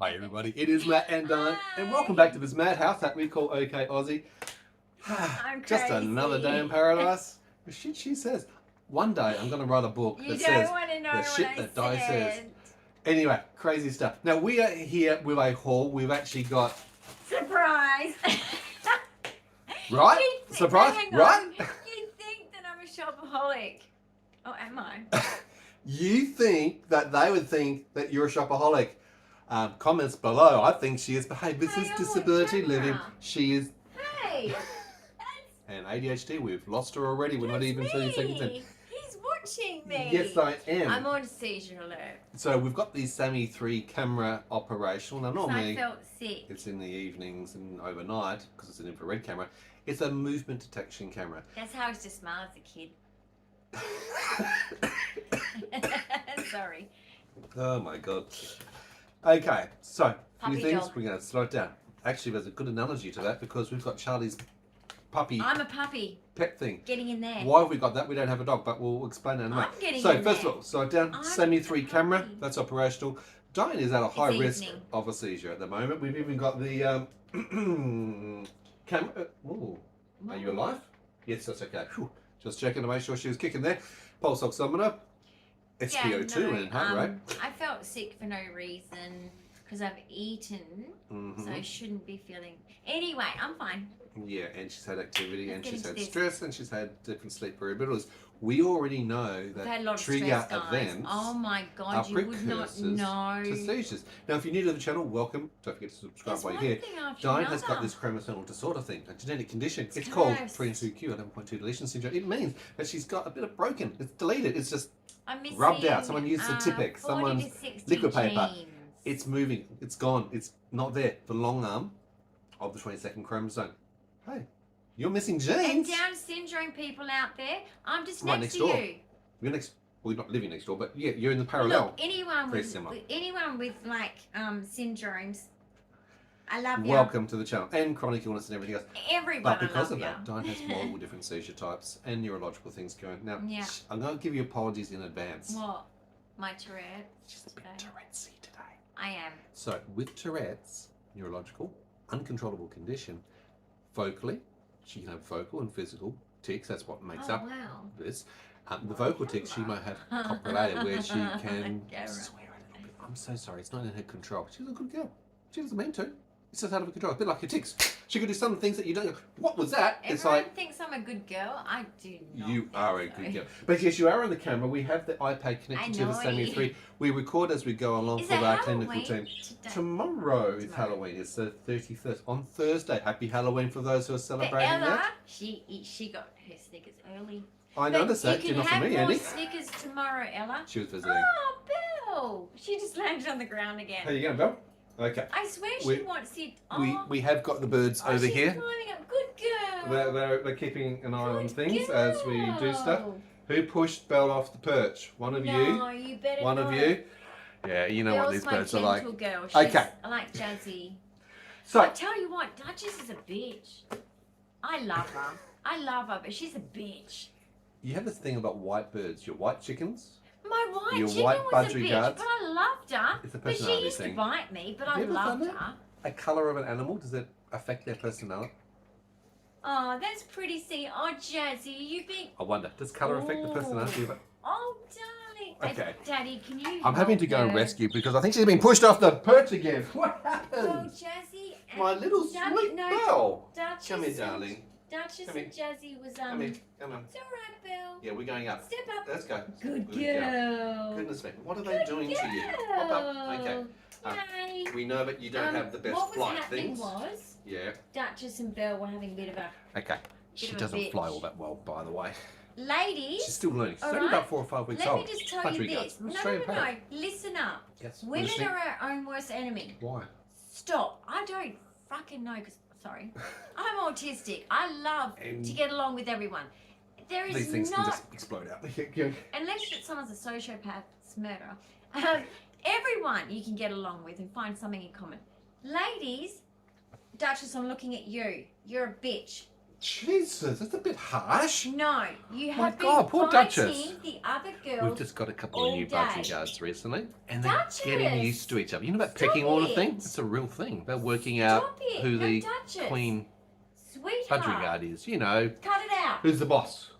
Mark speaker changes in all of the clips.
Speaker 1: Hi everybody, it is Matt and Dyan, and welcome back to this madhouse that we call OK Aussie.
Speaker 2: I'm
Speaker 1: Just
Speaker 2: crazy.
Speaker 1: another day in paradise. The shit she says. One day I'm going to write a book
Speaker 2: You
Speaker 1: that
Speaker 2: don't
Speaker 1: says
Speaker 2: want to know
Speaker 1: the
Speaker 2: what
Speaker 1: shit
Speaker 2: I
Speaker 1: that Di says.
Speaker 2: said.
Speaker 1: Anyway, crazy stuff. Now we are here with a haul. We've actually got...
Speaker 2: Surprise!
Speaker 1: Right? Surprise?
Speaker 2: Hang
Speaker 1: right?
Speaker 2: on. You think that I'm a shopaholic. Oh, am I?
Speaker 1: You think that they would think that you're a shopaholic. Comments below. I think she is. But hey, this is disability living. She is...
Speaker 2: Hey!
Speaker 1: And ADHD, we've lost her already. We're not even 30 seconds in.
Speaker 2: He's watching me.
Speaker 1: Yes, I am.
Speaker 2: I'm on seizure alert.
Speaker 1: So we've got the Sammy 3 camera operational. Now normally
Speaker 2: I felt sick.
Speaker 1: it's in the evenings and overnight because it's an infrared camera. It's a movement detection camera.
Speaker 2: That's how I used to smile as a kid. Sorry.
Speaker 1: Oh my god. Okay, so a few
Speaker 2: Puppy
Speaker 1: things.
Speaker 2: dog.
Speaker 1: We're going to slow it down. Actually, there's a good analogy to that because we've got Charlie's puppy
Speaker 2: I'm a puppy.
Speaker 1: pet thing.
Speaker 2: Getting in there.
Speaker 1: Why have we got that? We don't have a dog, but we'll explain it in a minute.
Speaker 2: I'm getting
Speaker 1: So
Speaker 2: in
Speaker 1: first
Speaker 2: there.
Speaker 1: of all, slow it down.
Speaker 2: I'm
Speaker 1: Sammy
Speaker 2: a
Speaker 1: 3 camera,
Speaker 2: puppy.
Speaker 1: that's operational. Dyan is at a high risk
Speaker 2: evening.
Speaker 1: of a seizure at the moment. We've even got the camera. Ooh, are you alive? Yes, that's okay. Whew. Just checking to make sure she was kicking there. Pulse oximeter, SpO2 and heart rate.
Speaker 2: I felt sick for no reason because I've eaten, so I shouldn't be feeling. Anyway, I'm fine.
Speaker 1: Yeah, and she's had activity,
Speaker 2: Let's
Speaker 1: and
Speaker 2: get
Speaker 1: she's
Speaker 2: into
Speaker 1: had
Speaker 2: this.
Speaker 1: stress, and she's had different sleep variabilities. We already know
Speaker 2: I've had a
Speaker 1: that
Speaker 2: lot of
Speaker 1: trigger
Speaker 2: stress, guys.
Speaker 1: events
Speaker 2: Oh my
Speaker 1: are
Speaker 2: god, you would not
Speaker 1: precursors
Speaker 2: know.
Speaker 1: to seizures. Now, if you're new to the channel, welcome. Don't forget to subscribe
Speaker 2: There's
Speaker 1: while
Speaker 2: one
Speaker 1: you're here.
Speaker 2: thing after
Speaker 1: Dyan has got
Speaker 2: another.
Speaker 1: this chromosomal disorder thing, a genetic condition. It's
Speaker 2: It's
Speaker 1: called
Speaker 2: cursed.
Speaker 1: 22q 11.2 deletion syndrome. It means that she's got a bit of broken. It's deleted. It's just
Speaker 2: I'm missing,
Speaker 1: rubbed out. Someone used the Tipex.
Speaker 2: 40
Speaker 1: Someone's
Speaker 2: to 60
Speaker 1: liquid paper.
Speaker 2: genes.
Speaker 1: It's moving. It's gone. It's not there. The long arm of the 22nd chromosome. Hey, you're missing
Speaker 2: And
Speaker 1: genes.
Speaker 2: Down syndrome people out there, I'm just
Speaker 1: Right
Speaker 2: next
Speaker 1: next
Speaker 2: to
Speaker 1: door.
Speaker 2: you.
Speaker 1: We're next. Well, you're not living next door, but yeah, you're in the parallel.
Speaker 2: Look, anyone
Speaker 1: Very
Speaker 2: with
Speaker 1: similar.
Speaker 2: like syndromes, I love you.
Speaker 1: Welcome to the channel. And chronic illness and everything else.
Speaker 2: Everyone,
Speaker 1: But because
Speaker 2: I
Speaker 1: of
Speaker 2: love
Speaker 1: that, Dyan has multiple different seizure types and neurological things going. Now,
Speaker 2: Yeah.
Speaker 1: I'm going to give you apologies in advance.
Speaker 2: What? My Tourette's.
Speaker 1: She's a bit Tourette's-y today.
Speaker 2: I am.
Speaker 1: So, with Tourette's, neurological, uncontrollable condition, vocally, she can have vocal and physical tics. That's what makes
Speaker 2: Oh
Speaker 1: up
Speaker 2: wow.
Speaker 1: this. The vocal tics, she might have coprolalia, where she can
Speaker 2: Yeah, right.
Speaker 1: swear a little bit. I'm so sorry, it's not in her control. She's a good girl. She doesn't mean to. It's just out of her control. A bit like her tics. She could do some things that you don't go, what was that? It's
Speaker 2: Everyone
Speaker 1: like,
Speaker 2: thinks I'm a good girl. I do not.
Speaker 1: you
Speaker 2: think
Speaker 1: are a
Speaker 2: so.
Speaker 1: good girl. But yes, you are on the camera. We have the iPad connected to the
Speaker 2: know
Speaker 1: Sammy
Speaker 2: you.
Speaker 1: 3. We record as we go along
Speaker 2: Is
Speaker 1: for
Speaker 2: it
Speaker 1: our clinical
Speaker 2: Halloween
Speaker 1: team.
Speaker 2: today?
Speaker 1: Tomorrow is
Speaker 2: Tomorrow.
Speaker 1: Halloween. It's the 31st. On Thursday. Happy Halloween for those who are
Speaker 2: But
Speaker 1: celebrating
Speaker 2: Ella,
Speaker 1: that.
Speaker 2: she got her Snickers early.
Speaker 1: I
Speaker 2: But
Speaker 1: noticed that.
Speaker 2: you
Speaker 1: You're
Speaker 2: can
Speaker 1: not for
Speaker 2: have
Speaker 1: me,
Speaker 2: more
Speaker 1: Andy.
Speaker 2: Snickers tomorrow, Ella.
Speaker 1: She was visiting.
Speaker 2: Oh, Bill! She just landed on the ground again.
Speaker 1: How you going, Bill? Okay.
Speaker 2: I swear
Speaker 1: We-
Speaker 2: she wants it. Oh,
Speaker 1: We have got the birds over
Speaker 2: she's
Speaker 1: here.
Speaker 2: climbing up. Good girl.
Speaker 1: They're keeping an eye on
Speaker 2: Good
Speaker 1: things as we do stuff.
Speaker 2: girl.
Speaker 1: Who pushed Belle off the perch? One of
Speaker 2: No, you better
Speaker 1: One
Speaker 2: not.
Speaker 1: of you? Yeah, you know what
Speaker 2: Bill's
Speaker 1: these
Speaker 2: my
Speaker 1: birds are like.
Speaker 2: gentle girl. She's,
Speaker 1: Okay.
Speaker 2: I like Jazzy. I
Speaker 1: So,
Speaker 2: tell you what, Duchess is a bitch. I love her. I love her, but she's a bitch.
Speaker 1: you have this thing about white birds. Your white chickens.
Speaker 2: My white
Speaker 1: Your
Speaker 2: chicken
Speaker 1: white
Speaker 2: was a bitch,
Speaker 1: budgerigars.
Speaker 2: but I loved her.
Speaker 1: It's a
Speaker 2: But she
Speaker 1: personality
Speaker 2: used to
Speaker 1: thing.
Speaker 2: bite me, but
Speaker 1: Have
Speaker 2: I
Speaker 1: you ever done
Speaker 2: loved
Speaker 1: that?
Speaker 2: her.
Speaker 1: A colour of an animal, does it affect their personality?
Speaker 2: Oh, that's pretty. See, oh, Jazzy, you big.
Speaker 1: I wonder, does colour affect the
Speaker 2: Ooh.
Speaker 1: personality of it?
Speaker 2: Oh, darling.
Speaker 1: Okay.
Speaker 2: Daddy, can you?
Speaker 1: I'm having to
Speaker 2: help
Speaker 1: go and
Speaker 2: her?
Speaker 1: rescue because I think she's been pushed off the perch again. What
Speaker 2: Oh,
Speaker 1: happened?
Speaker 2: Jazzy. And
Speaker 1: My little
Speaker 2: Duch-
Speaker 1: sweet
Speaker 2: no,
Speaker 1: Belle.
Speaker 2: Duchess
Speaker 1: Come here,
Speaker 2: and-
Speaker 1: darling.
Speaker 2: Duchess
Speaker 1: Come here.
Speaker 2: and Jazzy was
Speaker 1: Come here, come on.
Speaker 2: It's all right, Bill.
Speaker 1: Yeah, we're going up.
Speaker 2: Step up.
Speaker 1: Let's go.
Speaker 2: Good
Speaker 1: girl.
Speaker 2: girl.
Speaker 1: Goodness me, what are they doing to you? Hop up. Okay.
Speaker 2: Yay.
Speaker 1: We know that you don't have the best
Speaker 2: what was
Speaker 1: flight
Speaker 2: happening
Speaker 1: things.
Speaker 2: was
Speaker 1: Yeah.
Speaker 2: Duchess and Bill were having a bit of a
Speaker 1: Okay. She
Speaker 2: of a
Speaker 1: doesn't fly
Speaker 2: bitch.
Speaker 1: all that well, by the way.
Speaker 2: ladies.
Speaker 1: She's still learning. She's
Speaker 2: All
Speaker 1: only
Speaker 2: right.
Speaker 1: about 4 or 5 weeks
Speaker 2: Let
Speaker 1: old.
Speaker 2: me just tell
Speaker 1: Punch
Speaker 2: you
Speaker 1: regards.
Speaker 2: this.
Speaker 1: I'm
Speaker 2: No,
Speaker 1: Australian
Speaker 2: no, no.
Speaker 1: parrot.
Speaker 2: Listen up.
Speaker 1: Yes.
Speaker 2: Women
Speaker 1: listening.
Speaker 2: are our own worst enemy.
Speaker 1: Why?
Speaker 2: Stop. I don't fucking know because, sorry. I'm autistic. I love
Speaker 1: And-
Speaker 2: to get along with everyone. There is
Speaker 1: These things can
Speaker 2: not,
Speaker 1: just explode out. Yeah.
Speaker 2: unless that someone's a sociopath, murderer, everyone you can get along with and find something in common. Ladies, Duchess, I'm looking at you. You're a bitch.
Speaker 1: Jesus, that's a bit harsh.
Speaker 2: No, you
Speaker 1: My
Speaker 2: have
Speaker 1: God,
Speaker 2: been
Speaker 1: poor
Speaker 2: fighting
Speaker 1: Duchess.
Speaker 2: the other girls.
Speaker 1: We've just got a couple of
Speaker 2: all
Speaker 1: new
Speaker 2: day.
Speaker 1: budgie guards recently, and they're
Speaker 2: Duchess!
Speaker 1: getting used to each other. You know about
Speaker 2: Stop
Speaker 1: pecking order
Speaker 2: it.
Speaker 1: thing? It's a real thing. They're working out
Speaker 2: Stop it.
Speaker 1: who
Speaker 2: No,
Speaker 1: the
Speaker 2: Duchess.
Speaker 1: queen
Speaker 2: Sweetheart.
Speaker 1: budgie guard is. You know,
Speaker 2: Cut it out.
Speaker 1: who's the boss?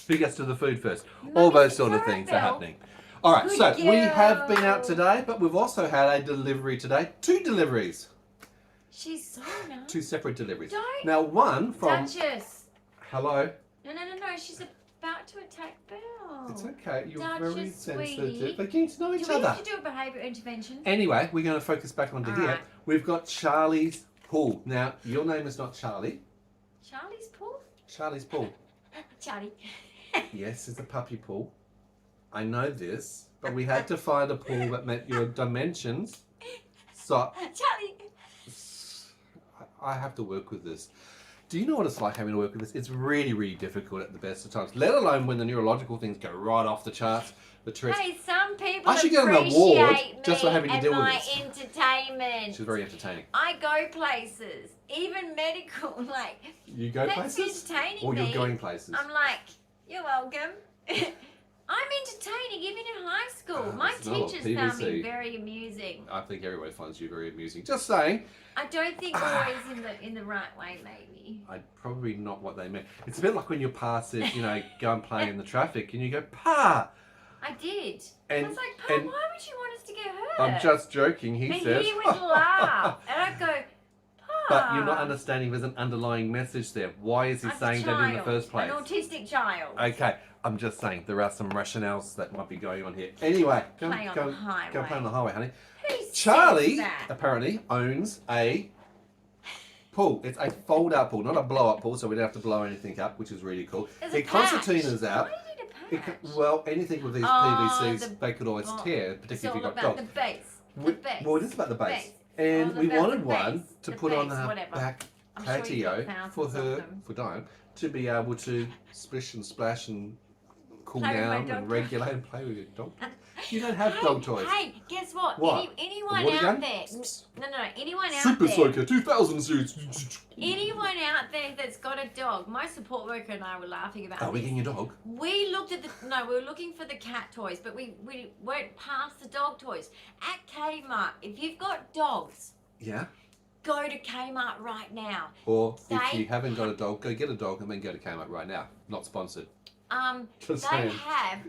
Speaker 1: Who gets to the food first?
Speaker 2: Mummy,
Speaker 1: All those sort of
Speaker 2: sorry,
Speaker 1: things are
Speaker 2: Bill.
Speaker 1: happening. All right,
Speaker 2: Good
Speaker 1: so we have been out
Speaker 2: girl.
Speaker 1: today, but we've also had a delivery today. 2 deliveries.
Speaker 2: She's so nice.
Speaker 1: 2 separate deliveries.
Speaker 2: Don't.
Speaker 1: Now, one from...
Speaker 2: Duchess.
Speaker 1: Hello.
Speaker 2: No. She's about to attack Bill.
Speaker 1: It's okay. You're
Speaker 2: Duchess,
Speaker 1: very
Speaker 2: sweetie.
Speaker 1: sensitive. They're getting to know each
Speaker 2: Do we
Speaker 1: other.
Speaker 2: have to do a behaviour intervention?
Speaker 1: Anyway, we're going to focus back onto
Speaker 2: All
Speaker 1: here.
Speaker 2: right.
Speaker 1: We've got Charlie's Pool. Now, your name is not Charlie.
Speaker 2: Charlie's pool?
Speaker 1: Charlie's Pool.
Speaker 2: Charlie.
Speaker 1: Yes, it's a puppy pool. I know this, but we had to find a pool that met your dimensions. So,
Speaker 2: Charlie.
Speaker 1: I have to work with this. Do you know what it's like having to work with this? It's really, really difficult at the best of times, let alone when the neurological things go right off the charts. The Tourette's.
Speaker 2: Hey, some people
Speaker 1: I should get an award
Speaker 2: appreciate
Speaker 1: just for
Speaker 2: me
Speaker 1: having to
Speaker 2: and
Speaker 1: deal with
Speaker 2: my
Speaker 1: this.
Speaker 2: entertainment.
Speaker 1: She's very entertaining.
Speaker 2: I go places, even medical. Like,
Speaker 1: You go
Speaker 2: that's
Speaker 1: places?
Speaker 2: entertaining
Speaker 1: Or
Speaker 2: me.
Speaker 1: you're going places?
Speaker 2: I'm like, you're welcome. I'm entertaining, even in high school. My
Speaker 1: it's not
Speaker 2: teachers found me
Speaker 1: PVC.
Speaker 2: very amusing.
Speaker 1: I think everyone finds you very amusing. Just saying,
Speaker 2: I don't think always in the right way, maybe.
Speaker 1: probably not what they meant. It's a bit like when your pa says, you know, go and play in the traffic, and you go, Pa!
Speaker 2: I did.
Speaker 1: And-
Speaker 2: I was like, Pa,
Speaker 1: and-
Speaker 2: why would you want us to get hurt?
Speaker 1: I'm just joking, he
Speaker 2: And
Speaker 1: says.
Speaker 2: he would laugh, and I'd go, Pa.
Speaker 1: But you're not understanding there's an underlying message there. Why is he
Speaker 2: I'm a
Speaker 1: saying that in the
Speaker 2: child,
Speaker 1: first place?
Speaker 2: An autistic child.
Speaker 1: Okay, I'm just saying there are some rationales that might be going on here. Anyway, go
Speaker 2: Play on the highway.
Speaker 1: Go play on the highway, honey.
Speaker 2: Who says
Speaker 1: Charlie
Speaker 2: that?
Speaker 1: apparently owns a pool. It's a fold-out pool, not a blow-up pool, so we don't have to blow anything up, which is really cool.
Speaker 2: There's
Speaker 1: The
Speaker 2: a patch.
Speaker 1: concertina's out.
Speaker 2: Why do you need a patch?
Speaker 1: Well, anything with these
Speaker 2: Oh,
Speaker 1: PVCs, they could always tear,
Speaker 2: It's
Speaker 1: particularly
Speaker 2: all
Speaker 1: if you've
Speaker 2: about
Speaker 1: got
Speaker 2: the
Speaker 1: dogs.
Speaker 2: base. The base.
Speaker 1: Well, it is about the base.
Speaker 2: Base.
Speaker 1: And
Speaker 2: All
Speaker 1: we
Speaker 2: about
Speaker 1: wanted
Speaker 2: the
Speaker 1: one
Speaker 2: base,
Speaker 1: to
Speaker 2: the
Speaker 1: put on
Speaker 2: base,
Speaker 1: our
Speaker 2: whatever.
Speaker 1: back
Speaker 2: I'm sure you've
Speaker 1: patio
Speaker 2: got
Speaker 1: for
Speaker 2: thousands of
Speaker 1: her,
Speaker 2: them.
Speaker 1: for Dyan, to be able to splish and splash and cool
Speaker 2: Play with my
Speaker 1: down
Speaker 2: dog
Speaker 1: and
Speaker 2: toy.
Speaker 1: regulate and play with your dog. You don't have dog toys.
Speaker 2: Hey, guess what?
Speaker 1: What?
Speaker 2: Anyone
Speaker 1: Water
Speaker 2: out
Speaker 1: gun?
Speaker 2: there? No, anyone out
Speaker 1: Super
Speaker 2: there?
Speaker 1: Soaker 2000 series.
Speaker 2: Anyone out there that's got a dog? My support worker and I were laughing about
Speaker 1: Are we
Speaker 2: this.
Speaker 1: getting your dog?
Speaker 2: We looked at we were looking for the cat toys, but we weren't past the dog toys. At Kmart, if you've got dogs,
Speaker 1: Yeah.
Speaker 2: go to Kmart right now.
Speaker 1: Or if
Speaker 2: They-
Speaker 1: you haven't got a dog, go get a dog and then go to Kmart right now. Not sponsored. Just
Speaker 2: They
Speaker 1: saying.
Speaker 2: have,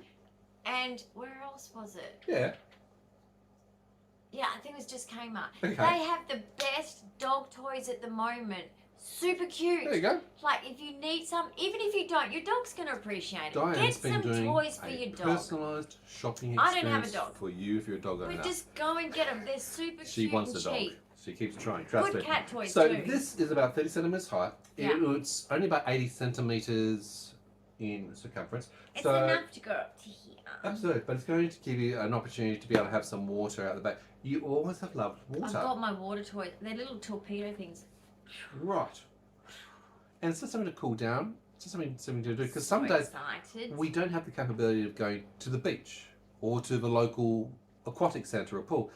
Speaker 2: and where else was it?
Speaker 1: Yeah.
Speaker 2: Yeah, I think it was just Kmart.
Speaker 1: Okay.
Speaker 2: They have the best dog toys at the moment. Super cute.
Speaker 1: There you go.
Speaker 2: Like if you need some, even if you don't, your dog's gonna appreciate it.
Speaker 1: Dyan's
Speaker 2: Get
Speaker 1: been
Speaker 2: some
Speaker 1: doing
Speaker 2: toys for
Speaker 1: a
Speaker 2: your dog.
Speaker 1: personalised shopping
Speaker 2: I
Speaker 1: experience
Speaker 2: don't have a dog.
Speaker 1: for you if you're a dog owner.
Speaker 2: But just go and get them. They're super
Speaker 1: She
Speaker 2: cute
Speaker 1: wants
Speaker 2: and
Speaker 1: a dog.
Speaker 2: cheap.
Speaker 1: She keeps trying. Trust
Speaker 2: Good
Speaker 1: me.
Speaker 2: cat toys
Speaker 1: So
Speaker 2: too.
Speaker 1: this is about 30 centimeters high.
Speaker 2: Yeah.
Speaker 1: It's only about 80 centimeters in circumference.
Speaker 2: It's
Speaker 1: so
Speaker 2: enough to go up to here.
Speaker 1: absolutely, but it's going to give you an opportunity to be able to have some water out the back. You always have loved water.
Speaker 2: I've got my water toys. They're little torpedo things.
Speaker 1: Right. And it's just something to cool down. It's just something to do. Because
Speaker 2: So
Speaker 1: some days
Speaker 2: excited.
Speaker 1: we don't have the capability of going to the beach or to the local aquatic centre or pool.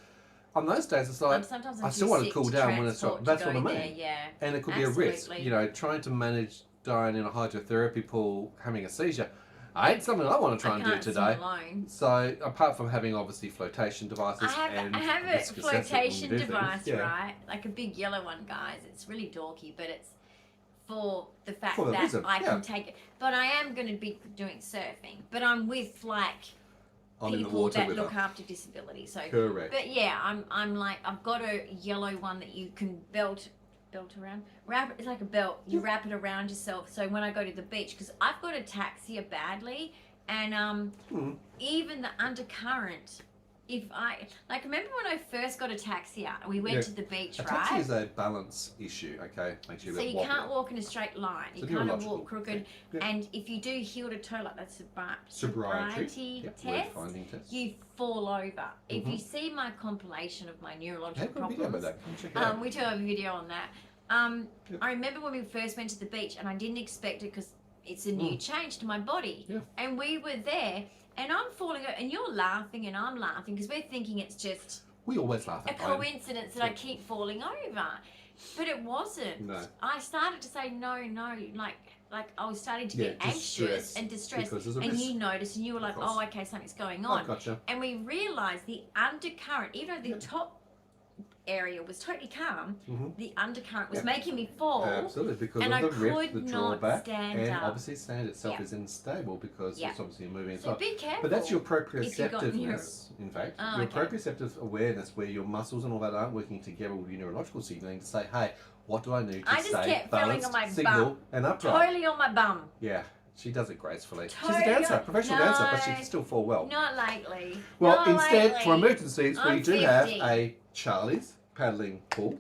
Speaker 1: On those days, it's like,
Speaker 2: sometimes
Speaker 1: I
Speaker 2: I'm
Speaker 1: still
Speaker 2: too
Speaker 1: want to
Speaker 2: sick
Speaker 1: cool down when it's hot.
Speaker 2: transport to
Speaker 1: That's
Speaker 2: go
Speaker 1: what I
Speaker 2: there,
Speaker 1: mean.
Speaker 2: Yeah.
Speaker 1: And it could be a risk,
Speaker 2: Absolutely.
Speaker 1: you know, trying to manage Dyan in a hydrotherapy pool having a seizure. I ain't something I want to try and do
Speaker 2: can't swim
Speaker 1: today.
Speaker 2: alone.
Speaker 1: So apart from having obviously flotation devices
Speaker 2: I
Speaker 1: and
Speaker 2: have a
Speaker 1: risk assessment
Speaker 2: flotation
Speaker 1: and do things,
Speaker 2: device,
Speaker 1: yeah.
Speaker 2: right? Like a big yellow one, guys. It's really dorky, but it's for the fact
Speaker 1: For the
Speaker 2: that
Speaker 1: reason,
Speaker 2: I
Speaker 1: yeah.
Speaker 2: can take it. But I am going to be doing surfing. But I'm with like
Speaker 1: I'm in the
Speaker 2: people
Speaker 1: water
Speaker 2: that
Speaker 1: with
Speaker 2: look
Speaker 1: her.
Speaker 2: after disability. So,
Speaker 1: Correct.
Speaker 2: but yeah, I'm like I've got a yellow one that you can belt around. It's like a belt. You wrap it around yourself. So when I go to the beach, because I've got ataxia badly, and even the undercurrent. If I remember when I first got ataxia, we went
Speaker 1: Yeah.
Speaker 2: to the beach,
Speaker 1: Ataxia
Speaker 2: right?
Speaker 1: is a balance issue, okay? Makes you a
Speaker 2: So
Speaker 1: bit
Speaker 2: you
Speaker 1: wobbly.
Speaker 2: can't walk in a straight line.
Speaker 1: It's
Speaker 2: You
Speaker 1: a
Speaker 2: kind of
Speaker 1: neurological
Speaker 2: walk crooked.
Speaker 1: thing. Yeah.
Speaker 2: And if you do heel to toe, like that's a
Speaker 1: Sobriety. Yep, word
Speaker 2: test,
Speaker 1: finding test.
Speaker 2: you fall over. If you see my compilation of my neurological
Speaker 1: Hey, got a video about
Speaker 2: problems,
Speaker 1: that. Come check it out.
Speaker 2: we do have a video on that. I remember when we first went to the beach, and I didn't expect it because it's a new change to my body.
Speaker 1: Yeah.
Speaker 2: And we were there, and I'm falling over, and you're laughing, and I'm laughing because we're thinking it's just
Speaker 1: We always laugh
Speaker 2: a
Speaker 1: at Dyan.
Speaker 2: coincidence that I keep falling over. But it wasn't.
Speaker 1: No.
Speaker 2: I started to say no, like I was starting to get anxious and distressed, and you noticed, and you were like, "Oh, okay, something's going on."
Speaker 1: Oh, gotcha.
Speaker 2: And we realised the undercurrent, even though the top area was totally calm, the undercurrent was making me fall.
Speaker 1: Absolutely, because
Speaker 2: and
Speaker 1: of the
Speaker 2: I
Speaker 1: rip, the
Speaker 2: could not
Speaker 1: drawback,
Speaker 2: stand
Speaker 1: and
Speaker 2: up.
Speaker 1: obviously sand itself is unstable because it's obviously moving as
Speaker 2: So
Speaker 1: well.
Speaker 2: be careful.
Speaker 1: But that's your proprioceptiveness, in fact. Your proprioceptive awareness, where your muscles and all that aren't working together with your neurological signaling to say, hey, what do I need to
Speaker 2: I just kept feeling on my
Speaker 1: signal,
Speaker 2: bum.
Speaker 1: and upright?
Speaker 2: Totally on my bum.
Speaker 1: Yeah. She does it gracefully.
Speaker 2: Totally.
Speaker 1: She's a dancer, professional dancer, but she can still fall well.
Speaker 2: Not lately.
Speaker 1: Well,
Speaker 2: not
Speaker 1: instead,
Speaker 2: lately.
Speaker 1: for emergencies, we do
Speaker 2: 50.
Speaker 1: have a Charlie's paddling pool.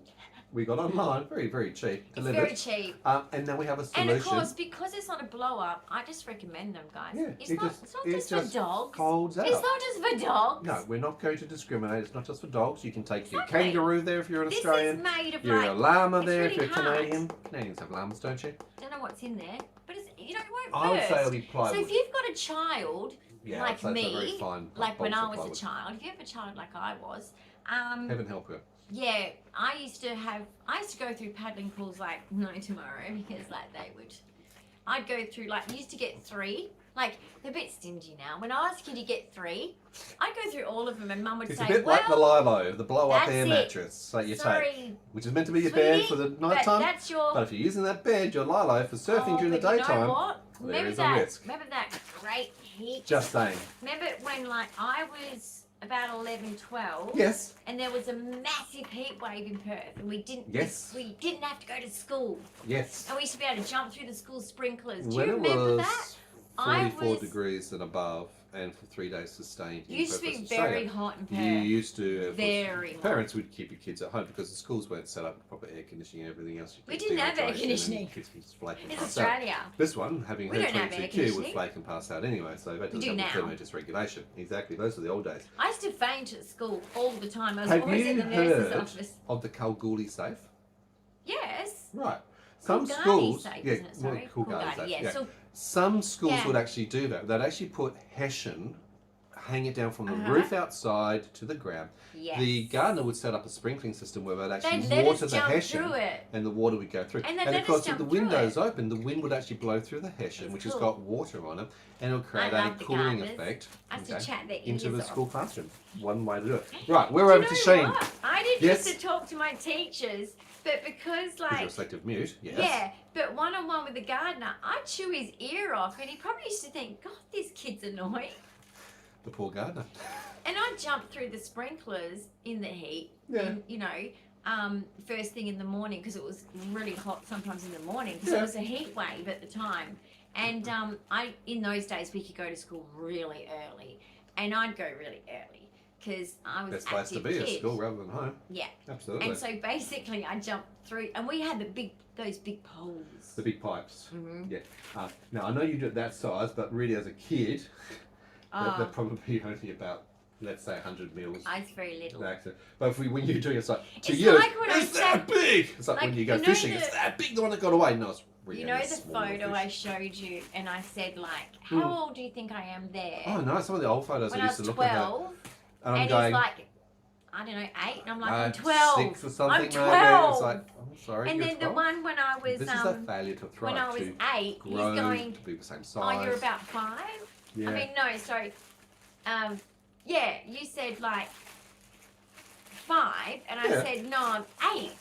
Speaker 1: We got online, very, very cheap. Delivered.
Speaker 2: It's very cheap.
Speaker 1: And now we have a solution.
Speaker 2: And of course, because it's not a blow up, I just recommend them, guys.
Speaker 1: Yeah,
Speaker 2: it's not just for dogs.
Speaker 1: Holds out.
Speaker 2: It's not just for dogs.
Speaker 1: No, we're not going to discriminate. It's not just for dogs. You can take your
Speaker 2: Exactly.
Speaker 1: kangaroo there if you're an Australian.
Speaker 2: This is made of
Speaker 1: You're a llama there
Speaker 2: really
Speaker 1: if you're
Speaker 2: hard.
Speaker 1: Canadian. Canadians have llamas, don't you?
Speaker 2: Don't know what's in there, but it's, it won't
Speaker 1: I would
Speaker 2: burst.
Speaker 1: say it'll be plywood.
Speaker 2: So if you've got a child like
Speaker 1: so it's a very
Speaker 2: me,
Speaker 1: fine
Speaker 2: like when
Speaker 1: balsa
Speaker 2: I was
Speaker 1: plywood.
Speaker 2: a child, if you have a child like I was,
Speaker 1: Heaven help her.
Speaker 2: yeah, I used to go through paddling pools like no tomorrow because like I'd go through like, used to get 3. Like, they're a bit stingy now. When I was a kid, you get 3. I'd go through all of them and Mum would
Speaker 1: It's
Speaker 2: say,
Speaker 1: a bit like the Lilo, the blow-up air mattress that you take, which is meant to be your bed for the night time. But if you're using that bed, your Lilo, for surfing during the daytime,
Speaker 2: you know what?
Speaker 1: there is a risk.
Speaker 2: Remember that great heat?
Speaker 1: Just saying.
Speaker 2: Remember when like I was about 11, 12?
Speaker 1: Yes.
Speaker 2: And there was a massive heat wave in Perth, and we didn't have to go to school.
Speaker 1: Yes.
Speaker 2: And we used to be able to jump through the school sprinklers. Do
Speaker 1: When
Speaker 2: you remember
Speaker 1: it
Speaker 2: that?
Speaker 1: was 44 degrees and above, and for 3 days sustained.
Speaker 2: Used to be very hot in Perth.
Speaker 1: You used to.
Speaker 2: Very hot.
Speaker 1: Parents would keep your kids at home because the schools weren't set up with proper air conditioning and everything else.
Speaker 2: We didn't have air conditioning.
Speaker 1: Kids would just flake and
Speaker 2: It's
Speaker 1: pass
Speaker 2: Australia.
Speaker 1: out. This one, having
Speaker 2: We don't have air
Speaker 1: 22Q, would
Speaker 2: conditioning.
Speaker 1: flake and pass out anyway. So that
Speaker 2: We
Speaker 1: doesn't
Speaker 2: do
Speaker 1: have
Speaker 2: now.
Speaker 1: the thermodysregulation. Exactly. Those are the old days.
Speaker 2: I used to faint at school all the time. I was
Speaker 1: Have
Speaker 2: always
Speaker 1: you
Speaker 2: in the nurse's
Speaker 1: heard
Speaker 2: office.
Speaker 1: of the Kalgoorlie safe?
Speaker 2: Yes.
Speaker 1: Right. Some
Speaker 2: Coolgardie
Speaker 1: schools,
Speaker 2: safe,
Speaker 1: yeah,
Speaker 2: isn't it? Sorry.
Speaker 1: Coolgardie safe,
Speaker 2: yeah. So,
Speaker 1: some schools
Speaker 2: Yeah.
Speaker 1: would actually do that. They'd actually put hessian, hang it down from the roof outside to the ground.
Speaker 2: yes.
Speaker 1: The gardener would set up a sprinkling system where they'd actually
Speaker 2: They'd let
Speaker 1: water
Speaker 2: us
Speaker 1: the
Speaker 2: jump
Speaker 1: hessian
Speaker 2: through it.
Speaker 1: and the water would go through.
Speaker 2: And they'd
Speaker 1: of
Speaker 2: let us
Speaker 1: course, with
Speaker 2: jump
Speaker 1: the
Speaker 2: through
Speaker 1: windows
Speaker 2: it.
Speaker 1: open, the wind would actually blow through the hessian,
Speaker 2: It's
Speaker 1: which has
Speaker 2: cool.
Speaker 1: got water on it, and it'll create a
Speaker 2: love the
Speaker 1: cooling
Speaker 2: gardeners.
Speaker 1: effect
Speaker 2: I used to chat their
Speaker 1: into the
Speaker 2: ears
Speaker 1: school
Speaker 2: off.
Speaker 1: classroom. One way to do it. Right, we're
Speaker 2: Do
Speaker 1: over
Speaker 2: you
Speaker 1: to
Speaker 2: know
Speaker 1: Shein.
Speaker 2: what? I did
Speaker 1: Yes.
Speaker 2: used to talk to my teachers, but because
Speaker 1: Because you're
Speaker 2: like
Speaker 1: selective mute, yes.
Speaker 2: yeah, but one-on-one with the gardener, I'd chew his ear off, and he probably used to think, God, this kid's annoying.
Speaker 1: The poor gardener.
Speaker 2: And I'd jump through the sprinklers in the heat, and, you know, first thing in the morning because it was really hot sometimes in the morning because it was a heat wave at the time. And in those days we could go to school really early, and I'd go really early because I was
Speaker 1: Best place to be
Speaker 2: kid.
Speaker 1: at school rather than home.
Speaker 2: Yeah.
Speaker 1: Absolutely.
Speaker 2: And so basically I jumped through, and we had those big poles.
Speaker 1: The big pipes.
Speaker 2: Mhm.
Speaker 1: Yeah. Now I know you do it that size, but really as a kid, they're probably only about, let's say, 100 mils.
Speaker 2: It's very little.
Speaker 1: But when you're doing it, it's like, to
Speaker 2: It's
Speaker 1: you,
Speaker 2: like when I
Speaker 1: it's that big! It's like when you go
Speaker 2: you know
Speaker 1: fishing, it's that big, the one that got away. No, it's really
Speaker 2: You know the
Speaker 1: small
Speaker 2: photo
Speaker 1: fish.
Speaker 2: I showed you, and I said like, how old do you think I am there?
Speaker 1: Oh no, some of the old photos
Speaker 2: when
Speaker 1: I
Speaker 2: I
Speaker 1: used
Speaker 2: was
Speaker 1: to look at.
Speaker 2: 12,
Speaker 1: And I'm
Speaker 2: and
Speaker 1: going,
Speaker 2: he's like, I don't know, 8, and I'm like, I'm 12.
Speaker 1: 6 or something.
Speaker 2: I'm
Speaker 1: maybe.
Speaker 2: 12.
Speaker 1: It's like, I'm sorry,
Speaker 2: And
Speaker 1: you're
Speaker 2: then
Speaker 1: 12.
Speaker 2: the one when I was
Speaker 1: This is a failure to thrive.
Speaker 2: when I was
Speaker 1: to
Speaker 2: 8, he's
Speaker 1: grow,
Speaker 2: going,
Speaker 1: to be the same size.
Speaker 2: oh, you're about 5?
Speaker 1: Yeah.
Speaker 2: I mean, no, sorry. Yeah, you said like 5, and I
Speaker 1: Yeah.
Speaker 2: said, no, I'm 8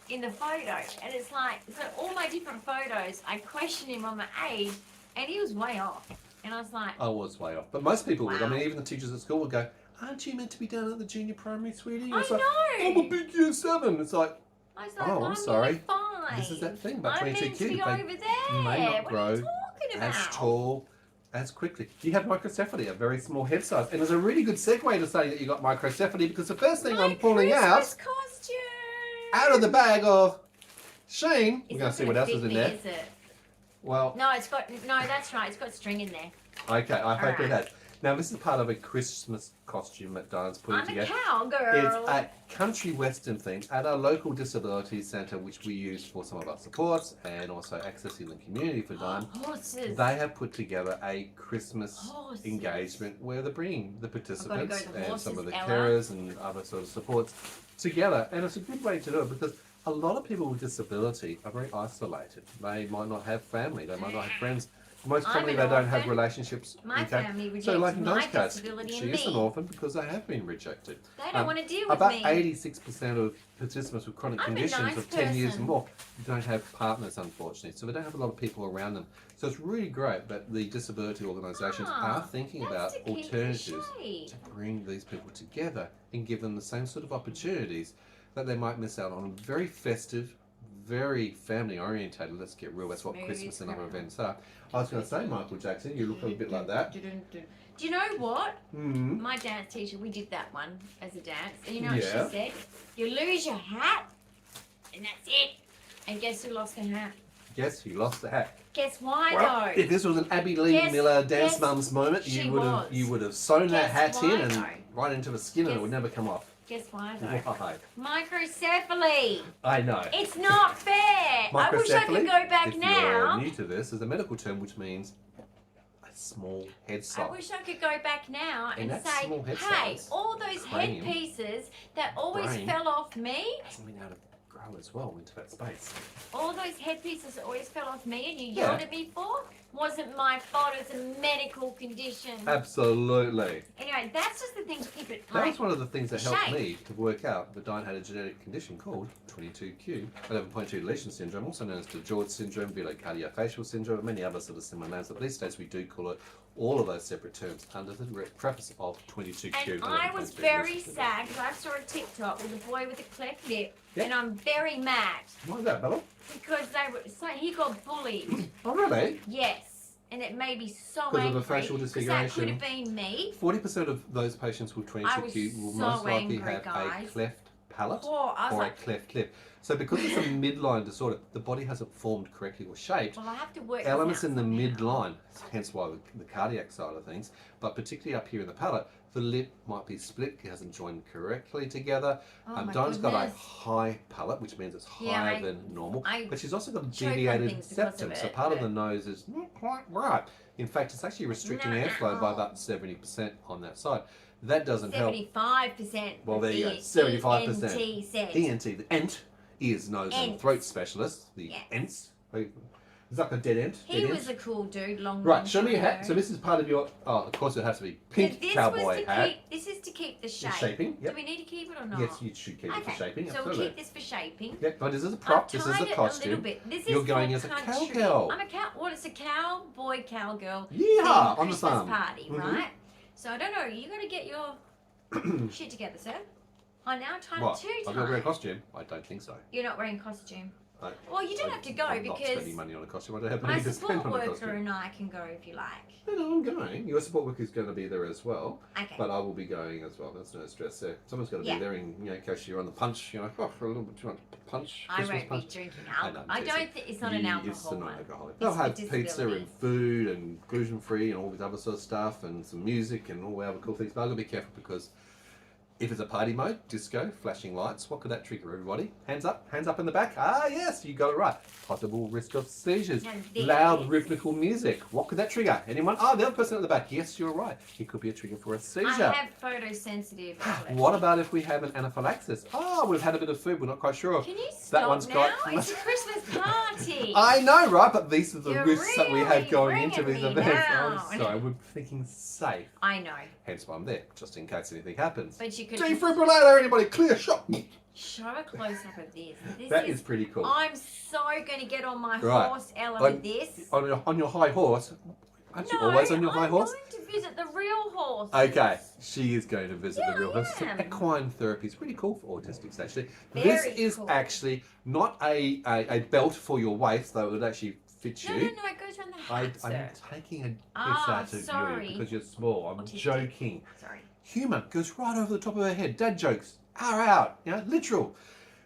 Speaker 2: in the photo. And it's like, so all my different photos, I questioned him on my age, and he was way off. And I was like,
Speaker 1: I was way off. But most people would. I
Speaker 2: Wow.
Speaker 1: mean, even the teachers at school would go, aren't you meant to be down at the junior primary, sweetie?
Speaker 2: I
Speaker 1: It's like,
Speaker 2: know.
Speaker 1: I'm a big year 7. It's like,
Speaker 2: I was like,
Speaker 1: oh, I'm
Speaker 2: I'm
Speaker 1: sorry.
Speaker 2: year 5.
Speaker 1: This is that thing about
Speaker 2: I'm
Speaker 1: 22
Speaker 2: meant to be
Speaker 1: kids.
Speaker 2: over there.
Speaker 1: may not
Speaker 2: what
Speaker 1: grow
Speaker 2: are you talking about?
Speaker 1: as tall, as quickly. You have microcephaly, a very small head size. And there's a really good segue to say that you got microcephaly because the first thing
Speaker 2: My
Speaker 1: I'm pulling
Speaker 2: Christmas
Speaker 1: out,
Speaker 2: costume.
Speaker 1: out of the bag of Shein,
Speaker 2: It's
Speaker 1: we're going
Speaker 2: not
Speaker 1: to see what else
Speaker 2: fit
Speaker 1: is in
Speaker 2: me,
Speaker 1: there.
Speaker 2: Is it?
Speaker 1: Well,
Speaker 2: No, that's right. It's got string in there.
Speaker 1: okay, I hope it
Speaker 2: Alright.
Speaker 1: has. Now, this is part of a Christmas costume that Dyan's putting
Speaker 2: I'm
Speaker 1: together.
Speaker 2: a cowgirl.
Speaker 1: It's a country western theme at our local disability centre, which we use for some of our supports and also accessing the community for Dyan.
Speaker 2: Horses.
Speaker 1: They have put together a Christmas
Speaker 2: Horses.
Speaker 1: engagement where they're bringing the participants
Speaker 2: go to
Speaker 1: and some of the
Speaker 2: horses,
Speaker 1: carers and other sort of supports together. And it's a good way to do it because a lot of people with disability are very isolated. They might not have family. They might not have friends. Most
Speaker 2: I'm
Speaker 1: commonly,
Speaker 2: an
Speaker 1: they don't have
Speaker 2: orphan.
Speaker 1: relationships.
Speaker 2: My family rejects
Speaker 1: So, like in
Speaker 2: my
Speaker 1: those cats,
Speaker 2: disability
Speaker 1: she
Speaker 2: and
Speaker 1: is an
Speaker 2: me.
Speaker 1: orphan because they have been rejected.
Speaker 2: They don't want to deal with
Speaker 1: About
Speaker 2: me.
Speaker 1: 86% of participants with chronic
Speaker 2: I'm a
Speaker 1: conditions
Speaker 2: nice
Speaker 1: of 10 years
Speaker 2: person.
Speaker 1: and more don't have partners, unfortunately. So they don't have a lot of people around them. So it's really great that the disability organisations are thinking about
Speaker 2: that's to keep the
Speaker 1: alternatives
Speaker 2: shade.
Speaker 1: to bring these people together and give them the same sort of opportunities that they might miss out on. Very festive, very family orientated. Let's get real. That's what
Speaker 2: Smooth
Speaker 1: Christmas and other
Speaker 2: criminal.
Speaker 1: events are. I was going to say, Michael Jackson, you look a bit like that.
Speaker 2: Do you know what?
Speaker 1: Mm.
Speaker 2: My dance teacher, we did that one as a dance. And you know what
Speaker 1: Yeah.
Speaker 2: she said? You lose your hat, and that's it. And guess who lost the hat?
Speaker 1: Guess who lost the hat?
Speaker 2: Guess why
Speaker 1: Well,
Speaker 2: though?
Speaker 1: if this was an Abby Lee
Speaker 2: Yes,
Speaker 1: Miller Dance
Speaker 2: yes,
Speaker 1: Mums moment,
Speaker 2: she
Speaker 1: you would have sewn that
Speaker 2: Guess
Speaker 1: hat in
Speaker 2: why,
Speaker 1: and
Speaker 2: though?
Speaker 1: right into the skin and it
Speaker 2: Guess-
Speaker 1: would never come off.
Speaker 2: Guess why though?
Speaker 1: Why?
Speaker 2: Microcephaly.
Speaker 1: I know.
Speaker 2: It's not fair. I wish I could
Speaker 1: Microcephaly,
Speaker 2: go back
Speaker 1: if
Speaker 2: now.
Speaker 1: you're new to this, is a medical term which means a small head
Speaker 2: I
Speaker 1: size.
Speaker 2: wish I could go back now
Speaker 1: And
Speaker 2: and
Speaker 1: that
Speaker 2: say,
Speaker 1: small head
Speaker 2: hey,
Speaker 1: size,
Speaker 2: all those
Speaker 1: cranium,
Speaker 2: head pieces that always
Speaker 1: brain,
Speaker 2: fell off me,
Speaker 1: hasn't been able to grow as well into that space.
Speaker 2: all those head pieces that always fell off me and you
Speaker 1: Yeah.
Speaker 2: yelled at me for, wasn't my fault. It's a medical condition.
Speaker 1: Absolutely.
Speaker 2: Anyway, that's just the thing to keep it
Speaker 1: That
Speaker 2: like.
Speaker 1: was one of the things that helped
Speaker 2: shape.
Speaker 1: me to work out that Dyan had a genetic condition called 22q, 11.2 deletion syndrome, also known as DeGeorge syndrome, villocardiafacial syndrome, and many other sort of similar names. But these days we do call it all of those separate terms under the preface of 22q.
Speaker 2: And I was
Speaker 1: 11.2
Speaker 2: very
Speaker 1: deletion syndrome.
Speaker 2: sad because I saw a TikTok with a boy with a cleft lip,
Speaker 1: Yeah.
Speaker 2: and I'm very mad
Speaker 1: Why is that, Bella?
Speaker 2: because he got bullied.
Speaker 1: Oh, really?
Speaker 2: Yes, and it made me so
Speaker 1: Because
Speaker 2: angry.
Speaker 1: of a facial
Speaker 2: 'cause
Speaker 1: disfiguration.
Speaker 2: that could have been me.
Speaker 1: 40% of those patients with 22q will
Speaker 2: so
Speaker 1: most likely
Speaker 2: angry,
Speaker 1: have a
Speaker 2: guys.
Speaker 1: cleft palate
Speaker 2: Poor, I was
Speaker 1: or
Speaker 2: like,
Speaker 1: a cleft lip. So because it's a midline disorder, the body hasn't formed correctly or shaped.
Speaker 2: well, I have to work
Speaker 1: Elements
Speaker 2: this out
Speaker 1: in the
Speaker 2: somehow.
Speaker 1: midline, hence why the cardiac side of things, but particularly up here in the palate, the lip might be split, it hasn't joined correctly together.
Speaker 2: Oh my
Speaker 1: Diana's got a
Speaker 2: goodness.
Speaker 1: high palate, which means it's
Speaker 2: Yeah,
Speaker 1: higher
Speaker 2: I-
Speaker 1: than normal,
Speaker 2: I
Speaker 1: but she's also got a
Speaker 2: choke on
Speaker 1: deviated
Speaker 2: things because of
Speaker 1: septum, so
Speaker 2: it,
Speaker 1: part of
Speaker 2: but-
Speaker 1: the nose is not quite right. In fact, it's actually restricting
Speaker 2: No.
Speaker 1: airflow by about 70% on that side. That doesn't help.
Speaker 2: 75%.
Speaker 1: Well, there you go,
Speaker 2: the
Speaker 1: 75%.
Speaker 2: ENT said.
Speaker 1: ENT, the ENT, ears, nose and
Speaker 2: Ents.
Speaker 1: throat specialist, the
Speaker 2: Yes.
Speaker 1: ENTs. Is that a dead end?
Speaker 2: He
Speaker 1: Dead
Speaker 2: was
Speaker 1: end?
Speaker 2: a cool dude, long
Speaker 1: Right, show me your hat.
Speaker 2: hair.
Speaker 1: So this is part of your, of course it has to be pink
Speaker 2: This
Speaker 1: cowboy
Speaker 2: was to
Speaker 1: hat.
Speaker 2: keep. This is to keep the
Speaker 1: The
Speaker 2: shape.
Speaker 1: shaping,
Speaker 2: Do
Speaker 1: yep.
Speaker 2: we need to keep it or not?
Speaker 1: Yes, you should keep it for shaping,
Speaker 2: So we'll
Speaker 1: absolutely.
Speaker 2: keep this for shaping.
Speaker 1: Yep, but this is a prop,
Speaker 2: I've
Speaker 1: this is
Speaker 2: tied
Speaker 1: a
Speaker 2: it
Speaker 1: costume.
Speaker 2: a little bit. This
Speaker 1: You're
Speaker 2: is
Speaker 1: going
Speaker 2: for
Speaker 1: as a
Speaker 2: country.
Speaker 1: cowgirl.
Speaker 2: I'm a cow. Well, it's a cowboy, cowgirl.
Speaker 1: Yeehaw,
Speaker 2: themed
Speaker 1: on the
Speaker 2: Christmas
Speaker 1: farm.
Speaker 2: party,
Speaker 1: Mhm.
Speaker 2: right? So I don't know. You got to get your shit together, sir. I now time
Speaker 1: What?
Speaker 2: two
Speaker 1: I've got to wear a
Speaker 2: times.
Speaker 1: costume? I don't think so.
Speaker 2: You're not wearing costume.
Speaker 1: I-
Speaker 2: Well, you don't have to go
Speaker 1: I'm not
Speaker 2: because
Speaker 1: spending money on a costume. I don't have
Speaker 2: my
Speaker 1: money to spend
Speaker 2: support
Speaker 1: on a
Speaker 2: worker
Speaker 1: costume.
Speaker 2: and I can go if you like.
Speaker 1: No, I'm going. Your support worker is going to be there as well,
Speaker 2: Okay.
Speaker 1: but I will be going as well. That's no stress there. Someone's got to
Speaker 2: Yeah.
Speaker 1: be there in case you're on the punch, for a little bit too much punch.
Speaker 2: I
Speaker 1: Christmas
Speaker 2: won't
Speaker 1: punch.
Speaker 2: be drinking
Speaker 1: I know,
Speaker 2: alcohol.
Speaker 1: I'm
Speaker 2: I
Speaker 1: teasing.
Speaker 2: don't think it's not an alcohol
Speaker 1: It's a
Speaker 2: one.
Speaker 1: non-alcoholic. They'll
Speaker 2: It's
Speaker 1: have
Speaker 2: for
Speaker 1: pizza
Speaker 2: disability.
Speaker 1: and food and gluten free and all this other sort of stuff and some music and all the other cool things. But I've got to be careful because if it's a party mode, disco, flashing lights, what could that trigger, everybody? Hands up in the back. Ah, yes, you got it right. Possible risk of seizures.
Speaker 2: Now this-
Speaker 1: Loud, rhythmical music. What could that trigger? Anyone? Oh, the other person at the back. Yes, you're right. It could be a trigger for a
Speaker 2: I
Speaker 1: seizure.
Speaker 2: have photosensitive. epilepsy.
Speaker 1: What about if we have an anaphylaxis? Oh, we've had a bit of food. We're not quite sure.
Speaker 2: Can you
Speaker 1: That
Speaker 2: stop
Speaker 1: one's
Speaker 2: now?
Speaker 1: got-
Speaker 2: It's a Christmas party.
Speaker 1: I know, right? But these are the
Speaker 2: You're
Speaker 1: risks that we have
Speaker 2: really
Speaker 1: going into
Speaker 2: bringing
Speaker 1: these
Speaker 2: me
Speaker 1: events.
Speaker 2: down.
Speaker 1: I'm sorry, we're thinking safe.
Speaker 2: I know,
Speaker 1: Hence why I'm there, just in case anything happens.
Speaker 2: but you could
Speaker 1: Defibrillator, anybody, clear shot.
Speaker 2: show a close up of this. This
Speaker 1: That is pretty cool.
Speaker 2: I'm so going to get on my
Speaker 1: Right.
Speaker 2: horse, Ella,
Speaker 1: On-
Speaker 2: with this.
Speaker 1: On your high horse. Aren't you
Speaker 2: No,
Speaker 1: always on your high
Speaker 2: I'm
Speaker 1: horse?
Speaker 2: going to visit the real horse.
Speaker 1: Okay, she is going to visit
Speaker 2: Yeah,
Speaker 1: the real horse.
Speaker 2: I am.
Speaker 1: Equine therapy is pretty cool for autistics, actually.
Speaker 2: Very
Speaker 1: this is
Speaker 2: cool.
Speaker 1: actually not a belt for your waist, though it would actually fit
Speaker 2: No,
Speaker 1: you.
Speaker 2: no, no, it goes around the hat,
Speaker 1: I'm
Speaker 2: sir.
Speaker 1: taking a piss
Speaker 2: Ah,
Speaker 1: out of
Speaker 2: sorry.
Speaker 1: you because you're small. I'm
Speaker 2: Autistic.
Speaker 1: joking.
Speaker 2: Sorry.
Speaker 1: Humour goes right over the top of her head. Dad jokes are out. Literal.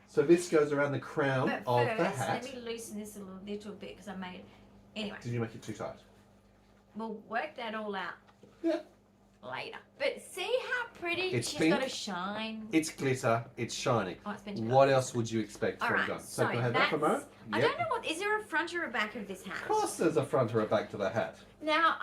Speaker 1: So this goes around the crown
Speaker 2: But
Speaker 1: of
Speaker 2: first,
Speaker 1: the hat.
Speaker 2: let me loosen this a little bit because I made it. Anyway,
Speaker 1: Did you make it too tight?
Speaker 2: we'll work that all out
Speaker 1: Yeah.
Speaker 2: later. But see how pretty
Speaker 1: It's
Speaker 2: she's
Speaker 1: pink.
Speaker 2: got a shine.
Speaker 1: It's glitter. It's shiny.
Speaker 2: Oh, it's meant to be
Speaker 1: What
Speaker 2: like
Speaker 1: else would you expect
Speaker 2: All
Speaker 1: from
Speaker 2: right,
Speaker 1: John?
Speaker 2: so
Speaker 1: can I have that for a
Speaker 2: that's-
Speaker 1: moment?
Speaker 2: I
Speaker 1: Yep.
Speaker 2: don't know what. Is there a front or a back of this hat?
Speaker 1: Of course, there's a front or a back to the hat.
Speaker 2: Now,